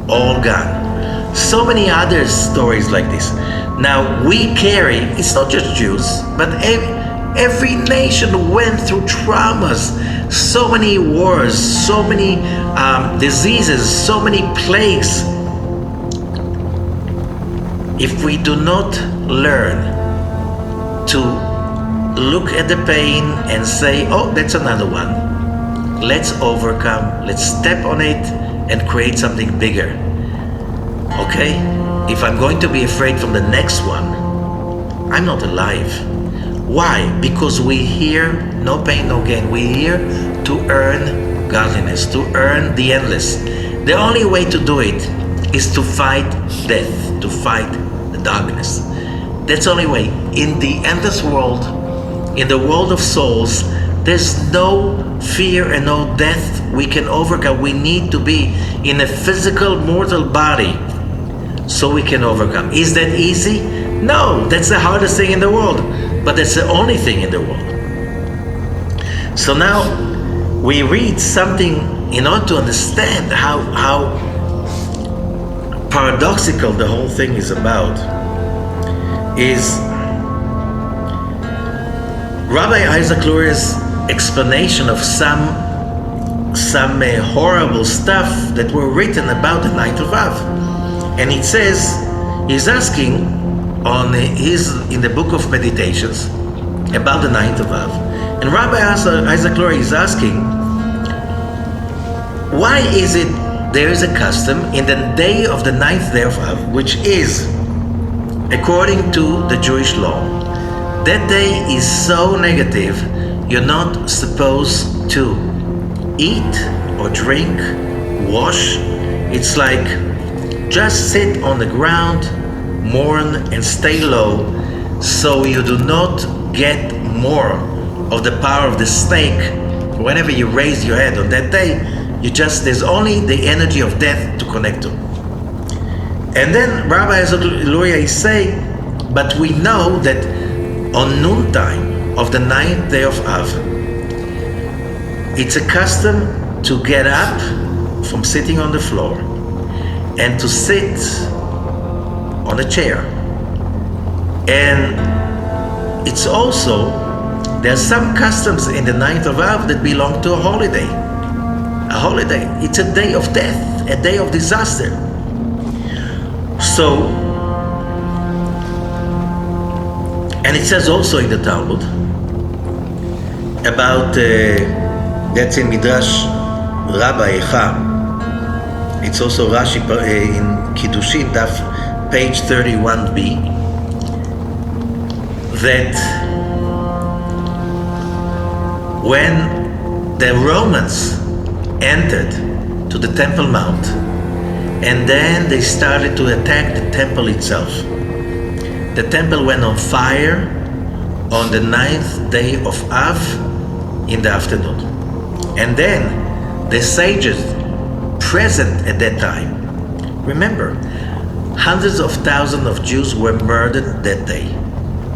all gone. So many other stories like this. Now we carry, it's not just Jews, but every nation went through traumas, so many wars, so many diseases, so many plagues. If we do not learn to look at the pain and say, oh, that's another one, let's overcome, let's step on it and create something bigger. Okay? If I'm going to be afraid from the next one, I'm not alive. Why? Because we're here, no pain, no gain. We're here to earn godliness, to earn the endless. The only way to do it is to fight death, to fight the darkness. That's the only way. In the endless world, in the world of souls, there's no fear and no death we can overcome. We need to be in a physical, mortal body so we can overcome. Is that easy? No, that's the hardest thing in the world, but that's the only thing in the world. So now we read something in order to understand how paradoxical the whole thing is about. Is Rabbi Isaac Lurier's explanation of some horrible stuff that were written about the ninth of Av. And it says, he's asking in the book of Meditations about the ninth of Av. And Rabbi Isaac Lurie is asking, why is it there is a custom in the day of the ninth day of Av, which is, according to the Jewish law, that day is so negative, you're not supposed to eat or drink, wash. It's like just sit on the ground, mourn and stay low, so you do not get more of the power of the snake. Whenever you raise your head on that day, there's only the energy of death to connect to. And then Rabbi Isaac Lurie is saying, but we know that on noontime of the ninth day of Av, it's a custom to get up from sitting on the floor and to sit on a chair. And it's also, there are some customs in the ninth of Av that belong to a holiday. A holiday. It's a day of death, a day of disaster. So, and it says also in the Talmud about, that's in Midrash Rabbi Echa. It's also Rashi in Kiddushin, Daf, page 31b, that when the Romans entered to the Temple Mount and then they started to attack the temple itself, the temple went on fire on the ninth day of Av in the afternoon. And then the sages present at that time, remember, hundreds of thousands of Jews were murdered that day.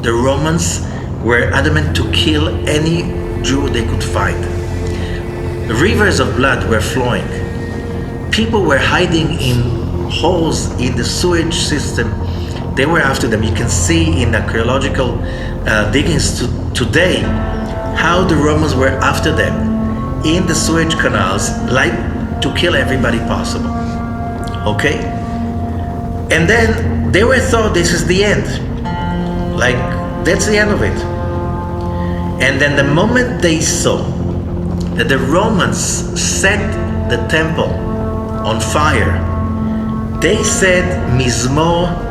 The Romans were adamant to kill any Jew they could find. Rivers of blood were flowing. People were hiding in holes in the sewage system. They were after them. You can see in archaeological diggings today how the Romans were after them in the sewage canals, like to kill everybody possible. Okay? And then they were thought this is the end. Like, that's the end of it. And then the moment they saw that the Romans set the temple on fire, they said Mizmor,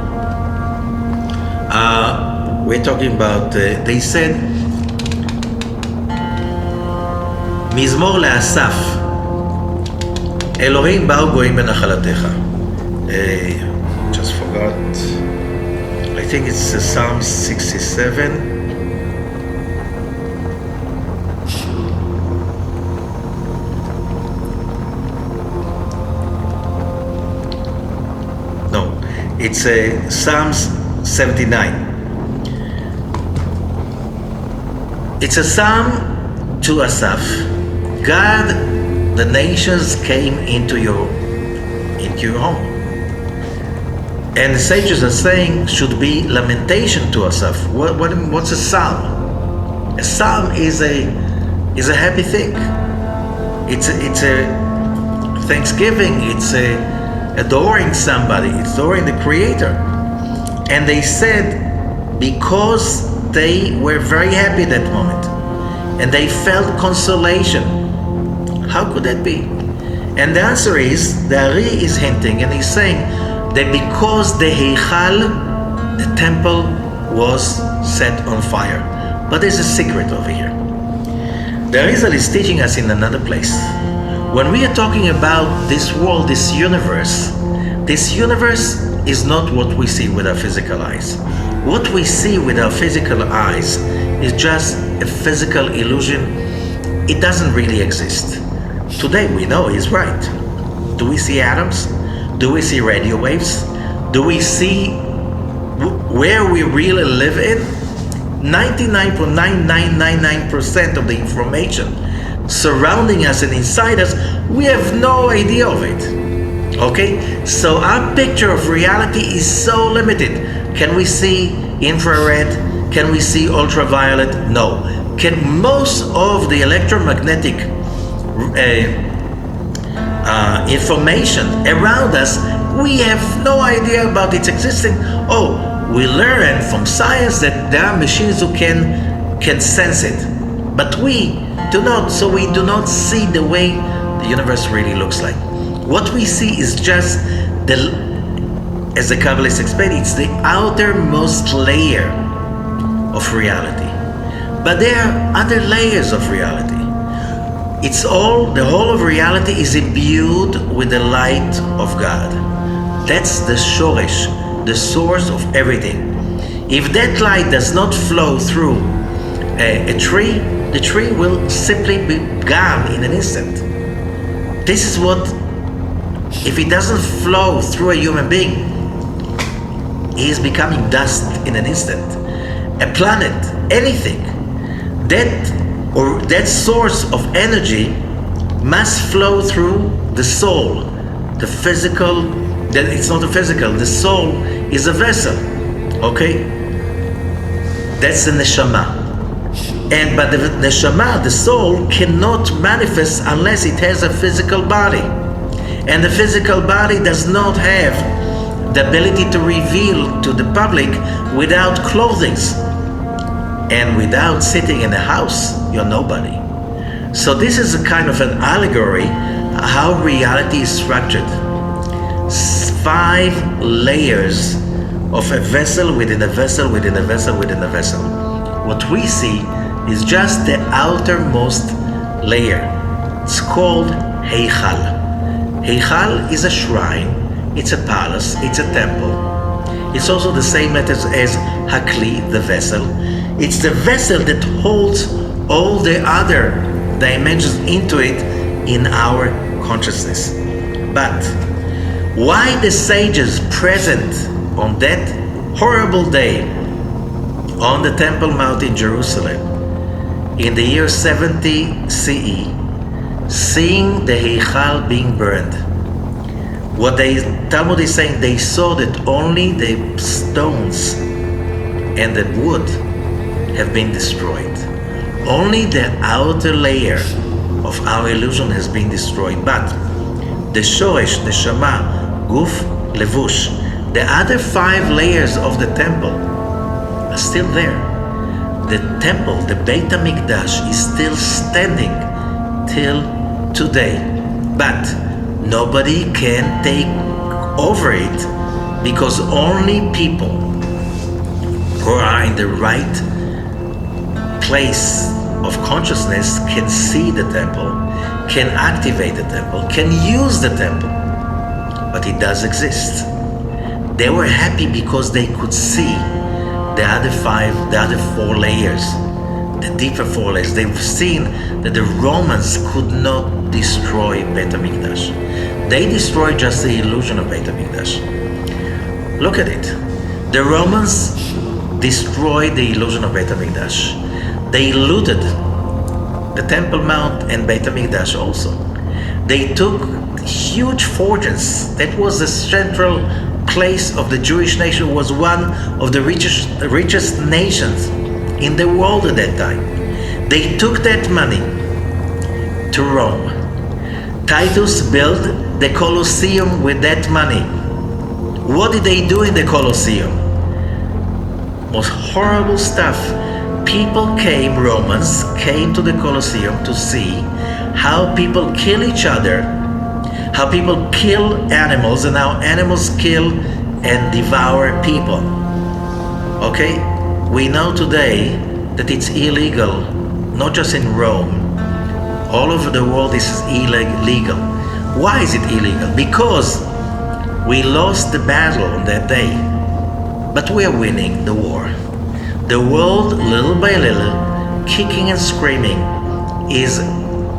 we're talking about, they said Mizmor le'asaf, Elohim ba'u goyim benachalatecha. Just forgot, I think it's Psalm 67. It's Psalms 79. It's a psalm to Asaph. God, the nations came into your home. And the sages are saying should be lamentation to Asaph. What's a psalm? A psalm is a happy thing. It's a thanksgiving. It's a adoring somebody. It's adoring the Creator. And they said because they were very happy that moment and they felt consolation. How could that be? And the answer is, the Ari is hinting and he's saying that because the Heichal, the temple, was set on fire. But there's a secret over here. The Arizal is teaching us in another place. When we are talking about this world, this universe is not what we see with our physical eyes. What we see with our physical eyes is just a physical illusion. It doesn't really exist. Today we know he's right. Do we see atoms? Do we see radio waves? Do we see where we really live in? 99.9999% of the information surrounding us and inside us, we have no idea of it. Okay? So our picture of reality is so limited. Can we see infrared? Can we see ultraviolet? No. Can most of the electromagnetic information around us, we have no idea about its existence. Oh, we learn from science that there are machines who can sense it, but we do not. So we do not see the way the universe really looks like. What we see is just as the Kabbalists explain, it's the outermost layer of reality. But there are other layers of reality. The whole of reality is imbued with the light of God. That's the shoresh, the source of everything. If that light does not flow through a tree, the tree will simply be gone in an instant. This is what, if it doesn't flow through a human being, he is becoming dust in an instant. A planet, anything, that source of energy must flow through the soul, the physical. It's not a physical. The soul is a vessel. Okay, that's the neshama. But the neshama, the soul, cannot manifest unless it has a physical body, and the physical body does not have the ability to reveal to the public without clothing. And without sitting in a house, you're nobody. So this is a kind of an allegory how reality is structured. 5 layers of a vessel within a vessel within a vessel within a vessel. What we see is just the outermost layer. It's called Heichal. Heichal is a shrine, it's a palace, it's a temple. It's also the same letters as Hakli, the vessel. It's the vessel that holds all the other dimensions into it in our consciousness. But why the sages present on that horrible day on the Temple Mount in Jerusalem in the year 70 CE, seeing the Heichal being burned? What Talmud is saying, they saw that only the stones and the wood have been destroyed. Only the outer layer of our illusion has been destroyed. But the shoresh, the shama, guf, levush, the other 5 layers of the temple are still there. The temple, the Beit HaMikdash, is still standing till today. But nobody can take over it because only people who are in the right place of consciousness can see the temple, can activate the temple, can use the temple. But it does exist. They were happy because they could see the other 4 layers, the deeper 4 layers. They've seen that the Romans could not destroy Beit HaMikdash. They destroyed just the illusion of Beit HaMikdash. Look at it. The Romans destroyed the illusion of Beit HaMikdash. They looted the Temple Mount and Beit HaMikdash also. They took huge fortunes. That was the central place of the Jewish nation, was one of the richest nations in the world at that time. They took that money to Rome, Titus built the Colosseum with that money. What did they do in the Colosseum? Most horrible stuff. Romans came to the Colosseum to see how people kill each other, how people kill animals, and how animals kill and devour people. Okay? We know today that it's illegal, not just in Rome. All over the world this is illegal. Why is it illegal? Because we lost the battle on that day. But we are winning the war. The world, little by little, kicking and screaming, is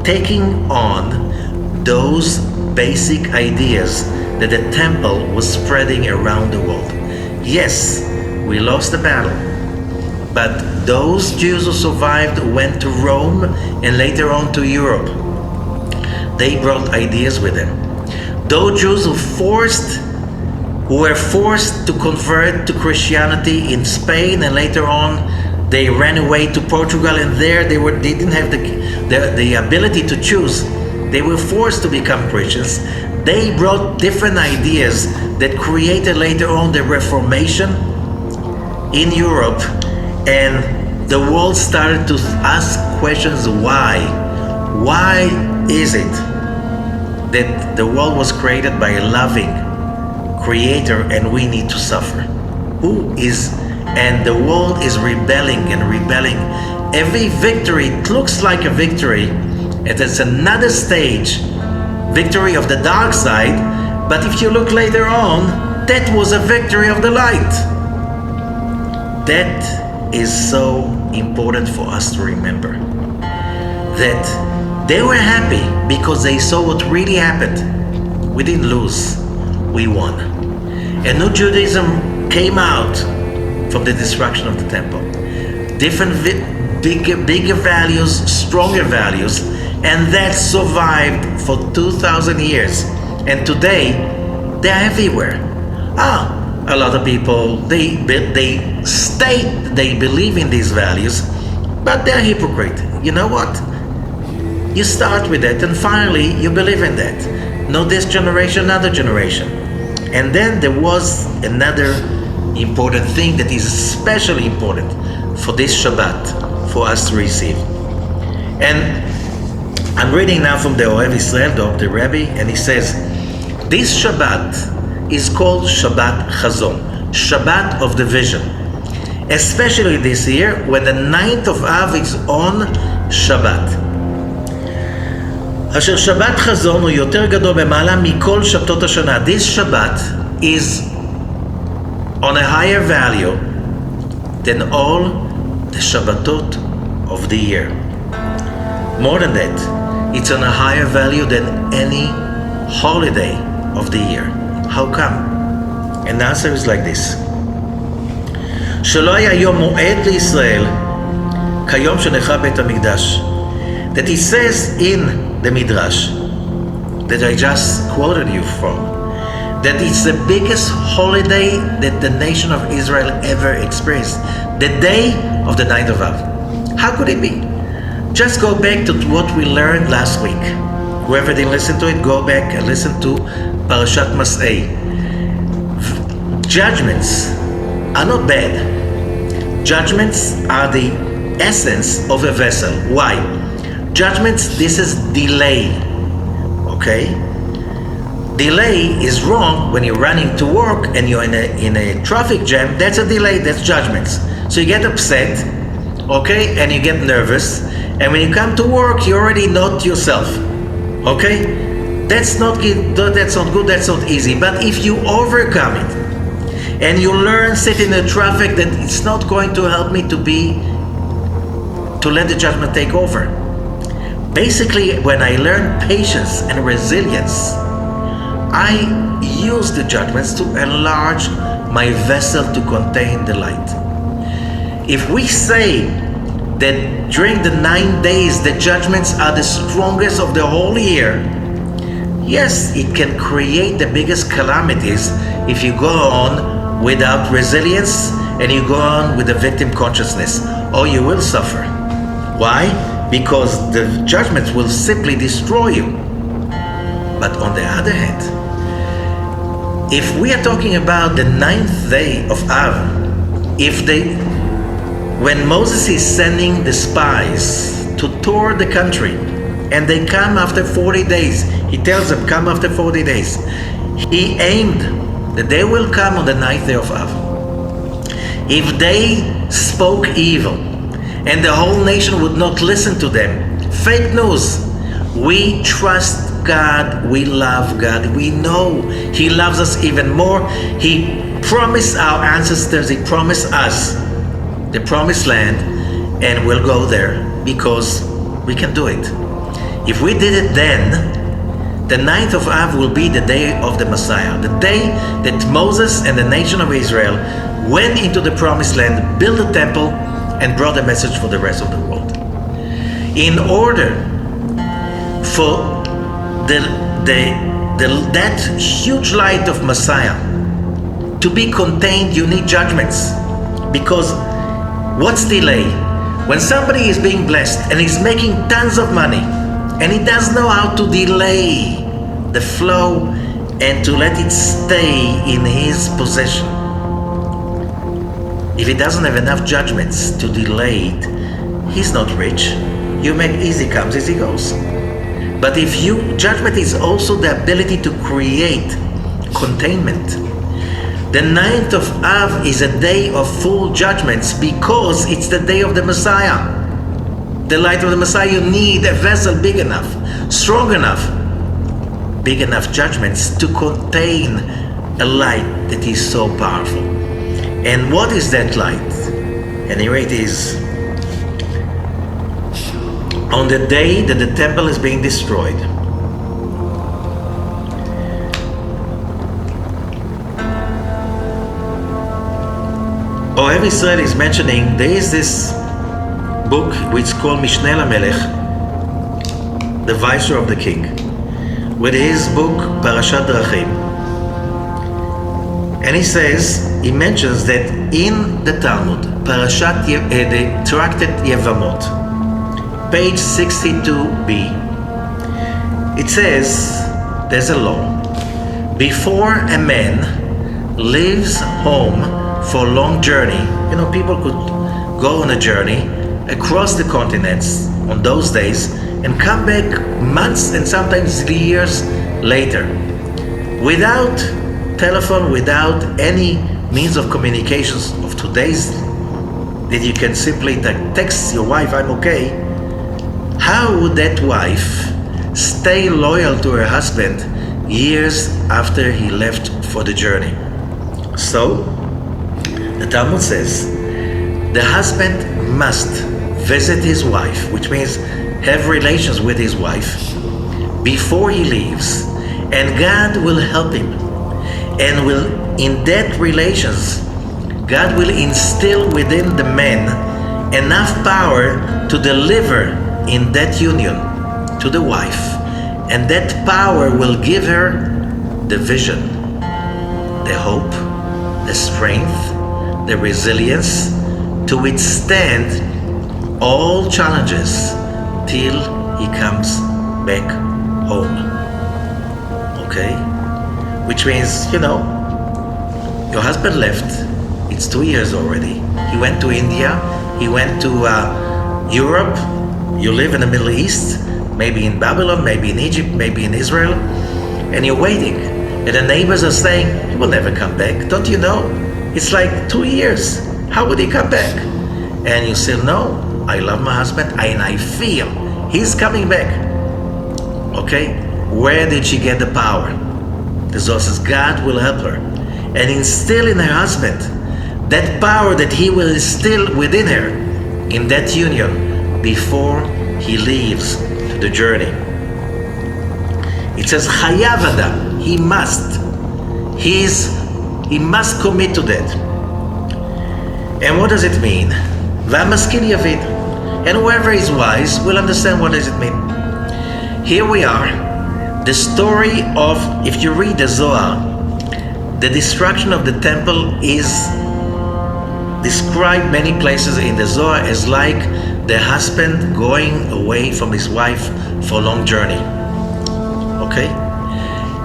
taking on those basic ideas that the temple was spreading around the world. Yes, we lost the battle, but those Jews who survived went to Rome and later on to Europe. They brought ideas with them. Those Jews who were forced to convert to Christianity in Spain, and later on they ran away to Portugal, and there they didn't have the ability to choose. They were forced to become Christians. They brought different ideas that created later on the Reformation in Europe, and the world started to ask questions. Why is it that the world was created by a loving creator and we need to suffer? And the world is rebelling and rebelling. Every victory looks like a victory, and it's another stage, victory of the dark side, but if you look later on, that was a victory of the light. That is so important for us to remember, that they were happy because they saw what really happened. We didn't lose, we won. And New Judaism came out from the destruction of the temple. Different bigger values, stronger values, and that survived for 2,000 years. And today, they're everywhere. A lot of people, they state they believe in these values, but they're hypocrite. You know what? You start with that, and finally you believe in that. No, this generation, another generation. And then there was another important thing that is especially important for this Shabbat, for us to receive. And I'm reading now from the Ohev Israel, the Rebbe, and he says, this Shabbat is called Shabbat Chazon, Shabbat of the vision. Especially this year, when the 9th of Av is on Shabbat. אשר שבת חזון הוא יותר גדול במעלה מכל שבתות השנה. This Shabbat is on a higher value than all the Shabbatot of the year. More than that, it's on a higher value than any holiday of the year. How come? And the answer is like this. שלא היה יום מועד לישראל כיום שנחרב בית המקדש. That he says in the Midrash that I just quoted you from, that it's the biggest holiday that the nation of Israel ever experienced, the day of the 9th of Av. How could it be? Just go back to what we learned last week. Whoever didn't listen to it, go back and listen to Parashat Mas'ei. Judgments are not bad. Judgments are the essence of a vessel. Why? Judgments, this is delay, okay? Delay is wrong when you're running to work and you're in a traffic jam. That's a delay, that's judgments. So you get upset, okay, and you get nervous, and when you come to work, you already not yourself, okay? That's not good, that's not easy. But if you overcome it, and you learn sitting in the traffic that it's not going to help me to let the judgment take over. Basically, when I learn patience and resilience, I use the judgments to enlarge my vessel to contain the light. If we say that during the 9 days the judgments are the strongest of the whole year, yes, it can create the biggest calamities if you go on without resilience and you go on with a victim consciousness, or you will suffer. Why? Because the judgments will simply destroy you. But on the other hand, if we are talking about the ninth day of Av, when Moses is sending the spies to tour the country, and they come after 40 days, he tells them, come after 40 days. He aimed that they will come on the ninth day of Av. If they spoke evil, and the whole nation would not listen to them, fake news. We trust God, we love God, we know He loves us even more. He promised our ancestors, He promised us the promised land, and we'll go there because we can do it. If we did it then, the ninth of Av will be the day of the Messiah, the day that Moses and the nation of Israel went into the promised land, built a temple, and brought a message for the rest of the world. In order for that huge light of Messiah to be contained, you need judgments. Because what's delay? When somebody is being blessed and he's making tons of money, and he doesn't know how to delay the flow and to let it stay in his possession. If he doesn't have enough judgments to delay it, he's not rich. You make easy comes, easy goes. But if judgment is also the ability to create containment. The ninth of Av is a day of full judgments because it's the day of the Messiah. The light of the Messiah, you need a vessel big enough, strong enough, big enough judgments to contain a light that is so powerful. And what is that light? Anyway, it is on the day that the temple is being destroyed. Ohev Israel is mentioning there is this book which is called Mishneh LaMelech, the Viceroy of the King, with his book Parashat Drachim. And he mentions that in the Talmud, the Tractate Yevamot, page 62b, it says there's a law. Before a man leaves home for a long journey, people could go on a journey across the continents on those days and come back months and sometimes years later without telephone, without any means of communications of today's that you can simply text your wife, I'm okay. How would that wife stay loyal to her husband years after he left for the journey? So the Talmud says the husband must visit his wife, which means have relations with his wife before he leaves, and God will help him, and will in that relations God will instill within the man enough power to deliver in that union to the wife, and that power will give her the vision, the hope, the strength, the resilience to withstand all challenges till he comes back home. Okay? Which means, your husband left. It's 2 years already. He went to India. He went to Europe. You live in the Middle East, maybe in Babylon, maybe in Egypt, maybe in Israel, and you're waiting. And the neighbors are saying, he will never come back. Don't you know? It's like 2 years. How would he come back? And you say, no, I love my husband and I feel he's coming back. Okay? Where did she get the power? The Zohar says God will help her and instill in her husband that power that he will instill within her in that union before he leaves to the journey. It says Chayav Adam, he must. He must commit to that. And what does it mean? V'hamaskil yavid. And whoever is wise will understand what does it mean. Here we are. The story of, if you read the Zohar, the destruction of the temple is described many places in the Zohar as like the husband going away from his wife for a long journey. Okay?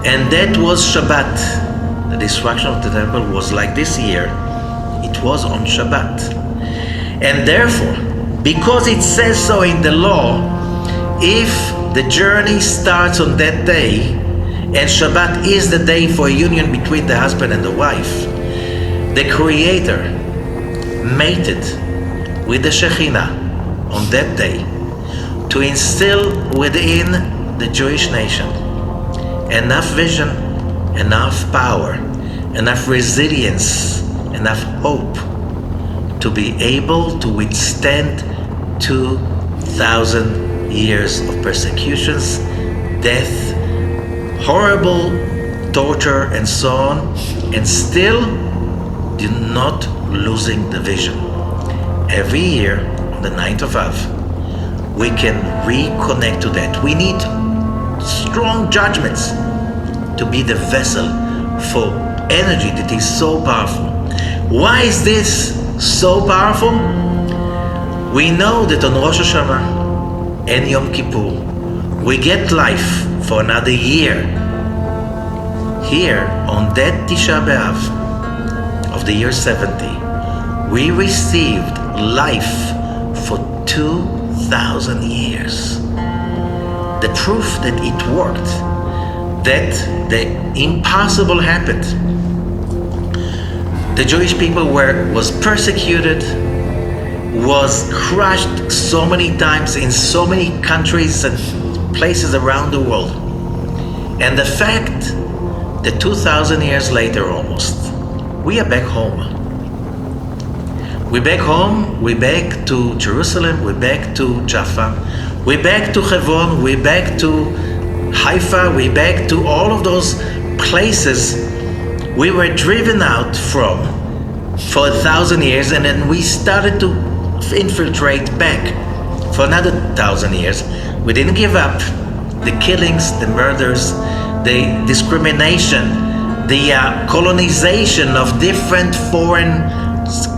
And that was Shabbat. The destruction of the temple was like this year. It was on Shabbat. And therefore, because it says so in the law, if the journey starts on that day, and Shabbat is the day for a union between the husband and the wife, the Creator mated with the Shekhinah on that day to instill within the Jewish nation enough vision, enough power, enough resilience, enough hope to be able to withstand 2,000 years of persecutions, death, horrible torture, and so on, and still not losing the vision. Every year, on the 9th of Av, we can reconnect to that. We need strong judgments to be the vessel for energy that is so powerful. Why is this so powerful? We know that on Rosh Hashanah and Yom Kippur, we get life for another year. Here, on that Tisha B'Av of the year 70, we received life for 2,000 years. The proof that it worked, that the impossible happened. The Jewish people was persecuted, was crushed so many times in so many countries and places around the world. And the fact that 2,000 years later almost, we are back home. We're back home, we're back to Jerusalem, we're back to Jaffa, we're back to Hebron, we're back to Haifa, we're back to all of those places we were driven out from for 1,000 years, and then we started to infiltrate back for another 1,000 years. We didn't give up. The killings, the murders, the discrimination, the colonization of different foreign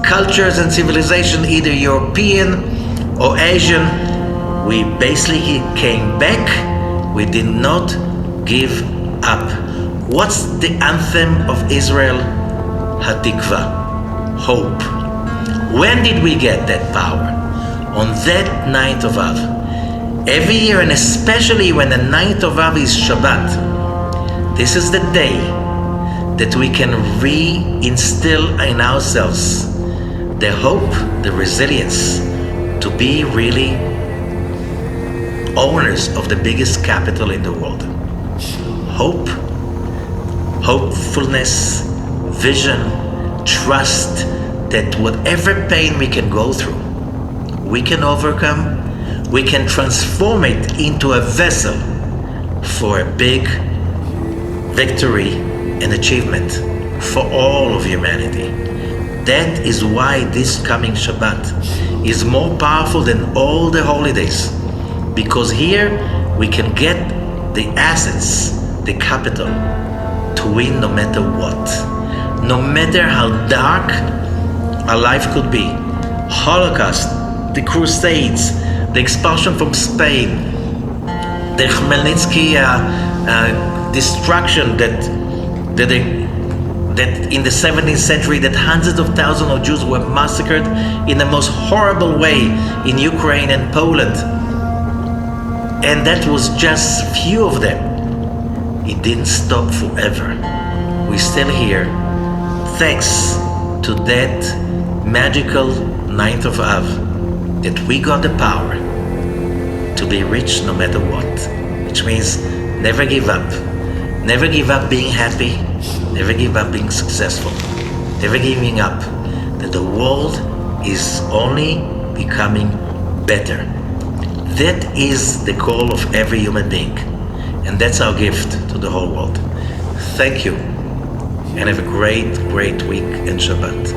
cultures and civilization, either European or Asian, we basically came back. We did not give up. What's the anthem of Israel? Hatikva, hope. When did we get that power? On that 9th of Av. Every year, and especially when the 9th of Av is Shabbat, this is the day that we can re-instill in ourselves the hope, the resilience to be really owners of the biggest capital in the world. Hope, hopefulness, vision, trust that whatever pain we can go through, we can overcome, we can transform it into a vessel for a big victory and achievement for all of humanity. That is why this coming Shabbat is more powerful than all the holidays, because here we can get the assets, the capital, to win no matter what. No matter how dark our life could be. Holocaust, the Crusades, the expulsion from Spain, the Khmelnytsky destruction that in the 17th century, that hundreds of thousands of Jews were massacred in the most horrible way in Ukraine and Poland. And that was just few of them. It didn't stop forever. We're still here, thanks to that magical 9th of Av, that we got the power to be rich no matter what, which means never give up. Never give up being happy, never give up being successful, never giving up that the world is only becoming better. That is the goal of every human being, and that's our gift to the whole world. Thank you, and have a great, great week and Shabbat.